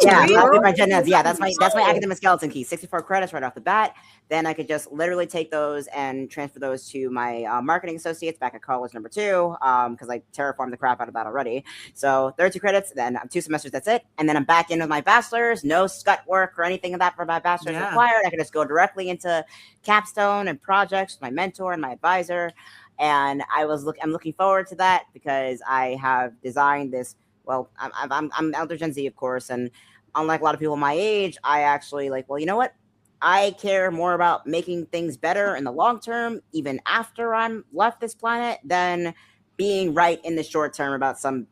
Yeah, Sweet. that'd be my gen eds. Yeah, that's my academic skeleton key. 64 credits right off the bat. Then I could just literally take those and transfer those to my marketing associates back at college number 2, because I terraformed the crap out of that already. So 32 credits, then 2 semesters, that's it. And then I'm back in with my bachelor's, no scut work or anything of that for my bachelor's required. I can just go directly into capstone and projects, my mentor and my advisor. And I'm looking forward to that because I have designed this. Well, I'm elder Gen Z, of course, and unlike a lot of people my age, I actually well, you know what? I care more about making things better in the long term, even after I'm left this planet, than being right in the short term about some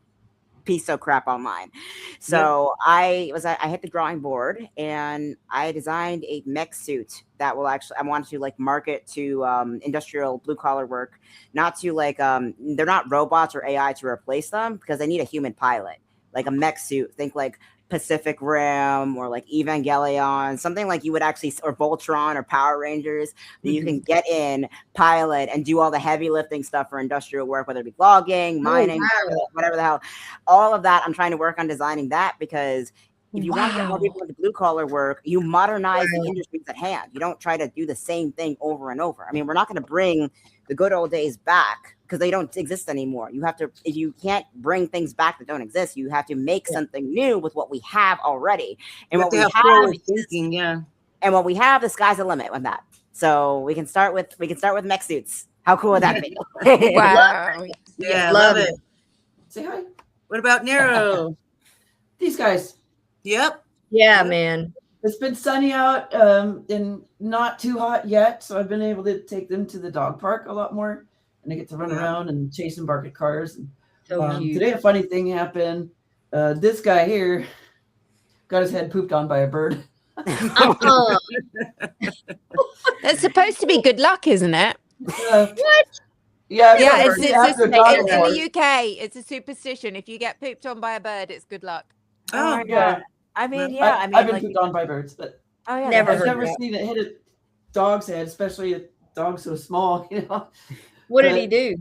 piece of crap online. So I hit the drawing board and I designed a mech suit that will actually, I wanted to market to industrial blue collar work, not to they're not robots or AI to replace them because they need a human pilot, like a mech suit. Think Pacific Rim or Evangelion, something you would actually, or Voltron or Power Rangers, that you can get in, pilot, and do all the heavy lifting stuff for industrial work, whether it be logging, mining, whatever the hell. All of that, I'm trying to work on designing that because if you want to get more people into blue collar work, you modernize the industries at hand. You don't try to do the same thing over and over. I mean, we're not going to bring the good old days back because they don't exist anymore. You have to, if you can't bring things back that don't exist, you have to make something new with what we have already. And what we have thinking, and what we have, the sky's the limit with that. So we can start with mech suits. How cool would that be? Wow. Yeah, love it. Say hi. What about Nero? These guys. Yep. Yeah, man. It's been sunny out and not too hot yet, so I've been able to take them to the dog park a lot more, and they get to run around and chase and bark at cars. And, So cute. today, a funny thing happened. This guy here got his head pooped on by a bird. It's supposed to be good luck, isn't it? What? Yeah, it's in the UK. It's a superstition. If you get pooped on by a bird, it's good luck. Oh my God. I mean, I've been pooped on by birds, but I've never seen it hit a dog's head, especially a dog so small. What did he do?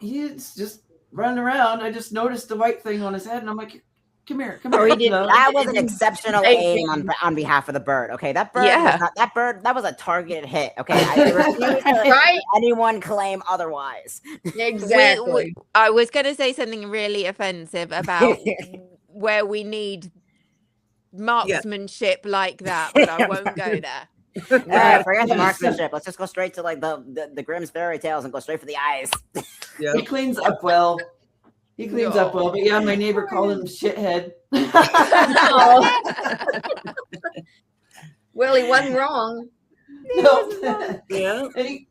He's just running around. I just noticed the white thing on his head, and I'm like, "Come here, come Or here." he didn't. That was an exceptional aim on behalf of the bird. Okay, that bird, that was a targeted hit. Okay, I refuse to let anyone claim otherwise. Exactly. I was going to say something really offensive about where we need marksmanship like that, but I won't go there. Forget the marksmanship. Let's just go straight to the Grimm's fairy tales and go straight for the eyes. He cleans up well. But yeah, my neighbor called him shithead. Well, he wasn't wrong. No. Yeah. And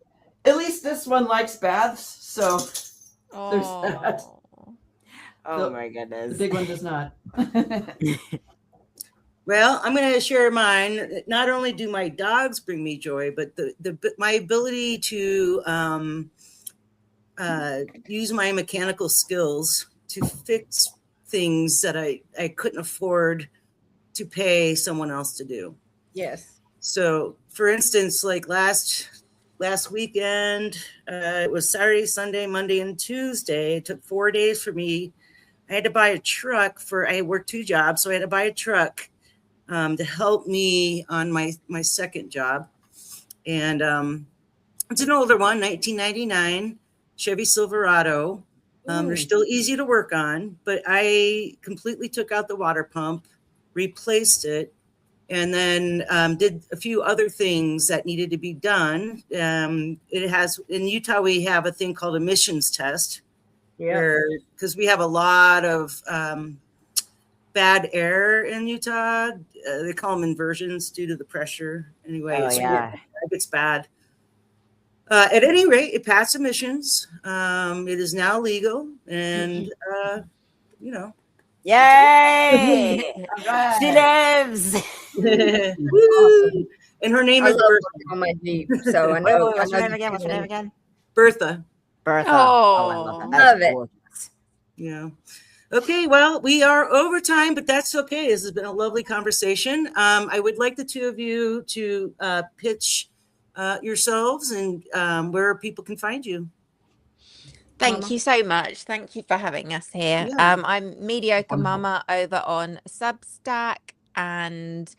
at least this one likes baths, so there's that. Oh my goodness. The big one does not. Well, I'm going to share mine. Not only do my dogs bring me joy, but my ability to use my mechanical skills to fix things that I couldn't afford to pay someone else to do. Yes. So, for instance, last weekend, it was Saturday, Sunday, Monday, and Tuesday. It took 4 days for me. I had to buy a truck I worked 2 jobs, so I had to buy a truck to help me on my second job. And it's an older one, 1999 Chevy Silverado. They're still easy to work on, but I completely took out the water pump, replaced it, and then did a few other things that needed to be done. It has, in Utah, we have a thing called emissions test, because we have a lot of bad air in Utah. They call them inversions due to the pressure. Anyway, it gets bad. At any rate, it passed emissions. It is now legal, and Yay! She lives. Awesome. And her name is Bertha. On my Jeep, so I know. What's your name again? Bertha. Bertha. Oh, I love that. Love it. Gorgeous. Yeah. Okay, well, we are over time, but that's okay. This has been a lovely conversation. I would like the two of you to pitch yourselves and where people can find you. Thank Mama? you so much. Thank you for having us here. Yeah. I'm Mediocre Wonderful. Mama over on Substack and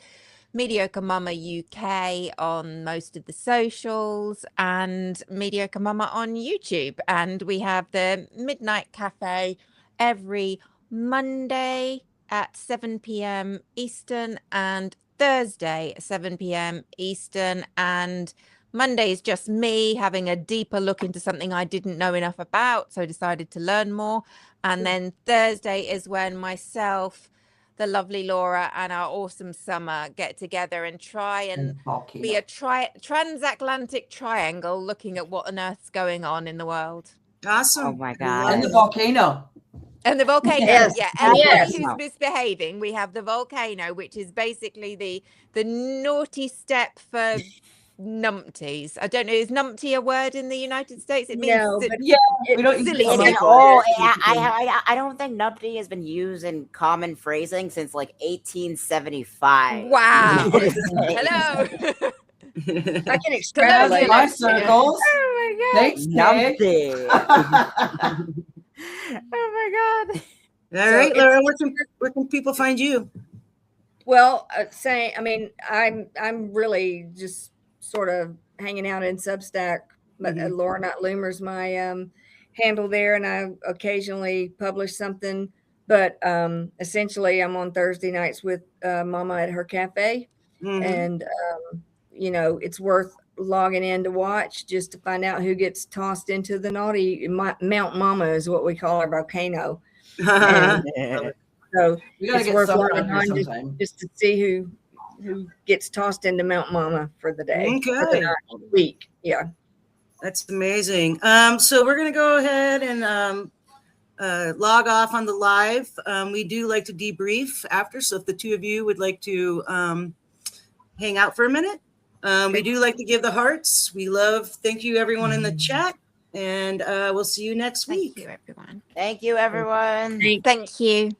Mediocre Mama UK on most of the socials and Mediocre Mama on YouTube. And we have the Midnight Cafe every Monday at 7 p.m. Eastern and Thursday at 7 p.m. Eastern. And Monday is just me having a deeper look into something I didn't know enough about, so decided to learn more. And then Thursday is when myself, the lovely Laura, and our awesome Summer get together and try and be a transatlantic triangle looking at what on earth's going on in the world. Awesome. Oh my I God. love And the it. volcano. And the volcano, Yes. yeah. Anybody Yes. who's misbehaving, we have the volcano, which is basically the naughty step for numpties. I don't know, is numpty a word in the United States? It means No, but Yeah, we don't use silly it so much. nipple. Oh, I don't think numpty has been used in common phrasing since like 1875. Wow. in the United States. Hello. I can Hello, extrapolate. In my Alexa. circles. Oh my Thanks, Kay. Numpty. Oh my God. All So right, it's- Laura, where can people find you? Well, I'm really just sort of hanging out in Substack, but Mhm. Laura Not Loomer's my handle there, and I occasionally publish something. But essentially, I'm on Thursday nights with Mama at her cafe, Mhm. and it's worth logging in to watch just to find out who gets tossed into the naughty Mount Mama is what we call our volcano. And so We gotta it's get worth Summer logging on here on sometime. just to see who gets tossed into Mount Mama for the day, for Okay. the week. Yeah. That's amazing. So we're going to go ahead and log off on the live. We do like to debrief after. So if the two of you would like to hang out for a minute, we do like to give the hearts. Thank you everyone in the chat, and we'll see you next Thank week. you, everyone. Thank you, everyone. Thank you.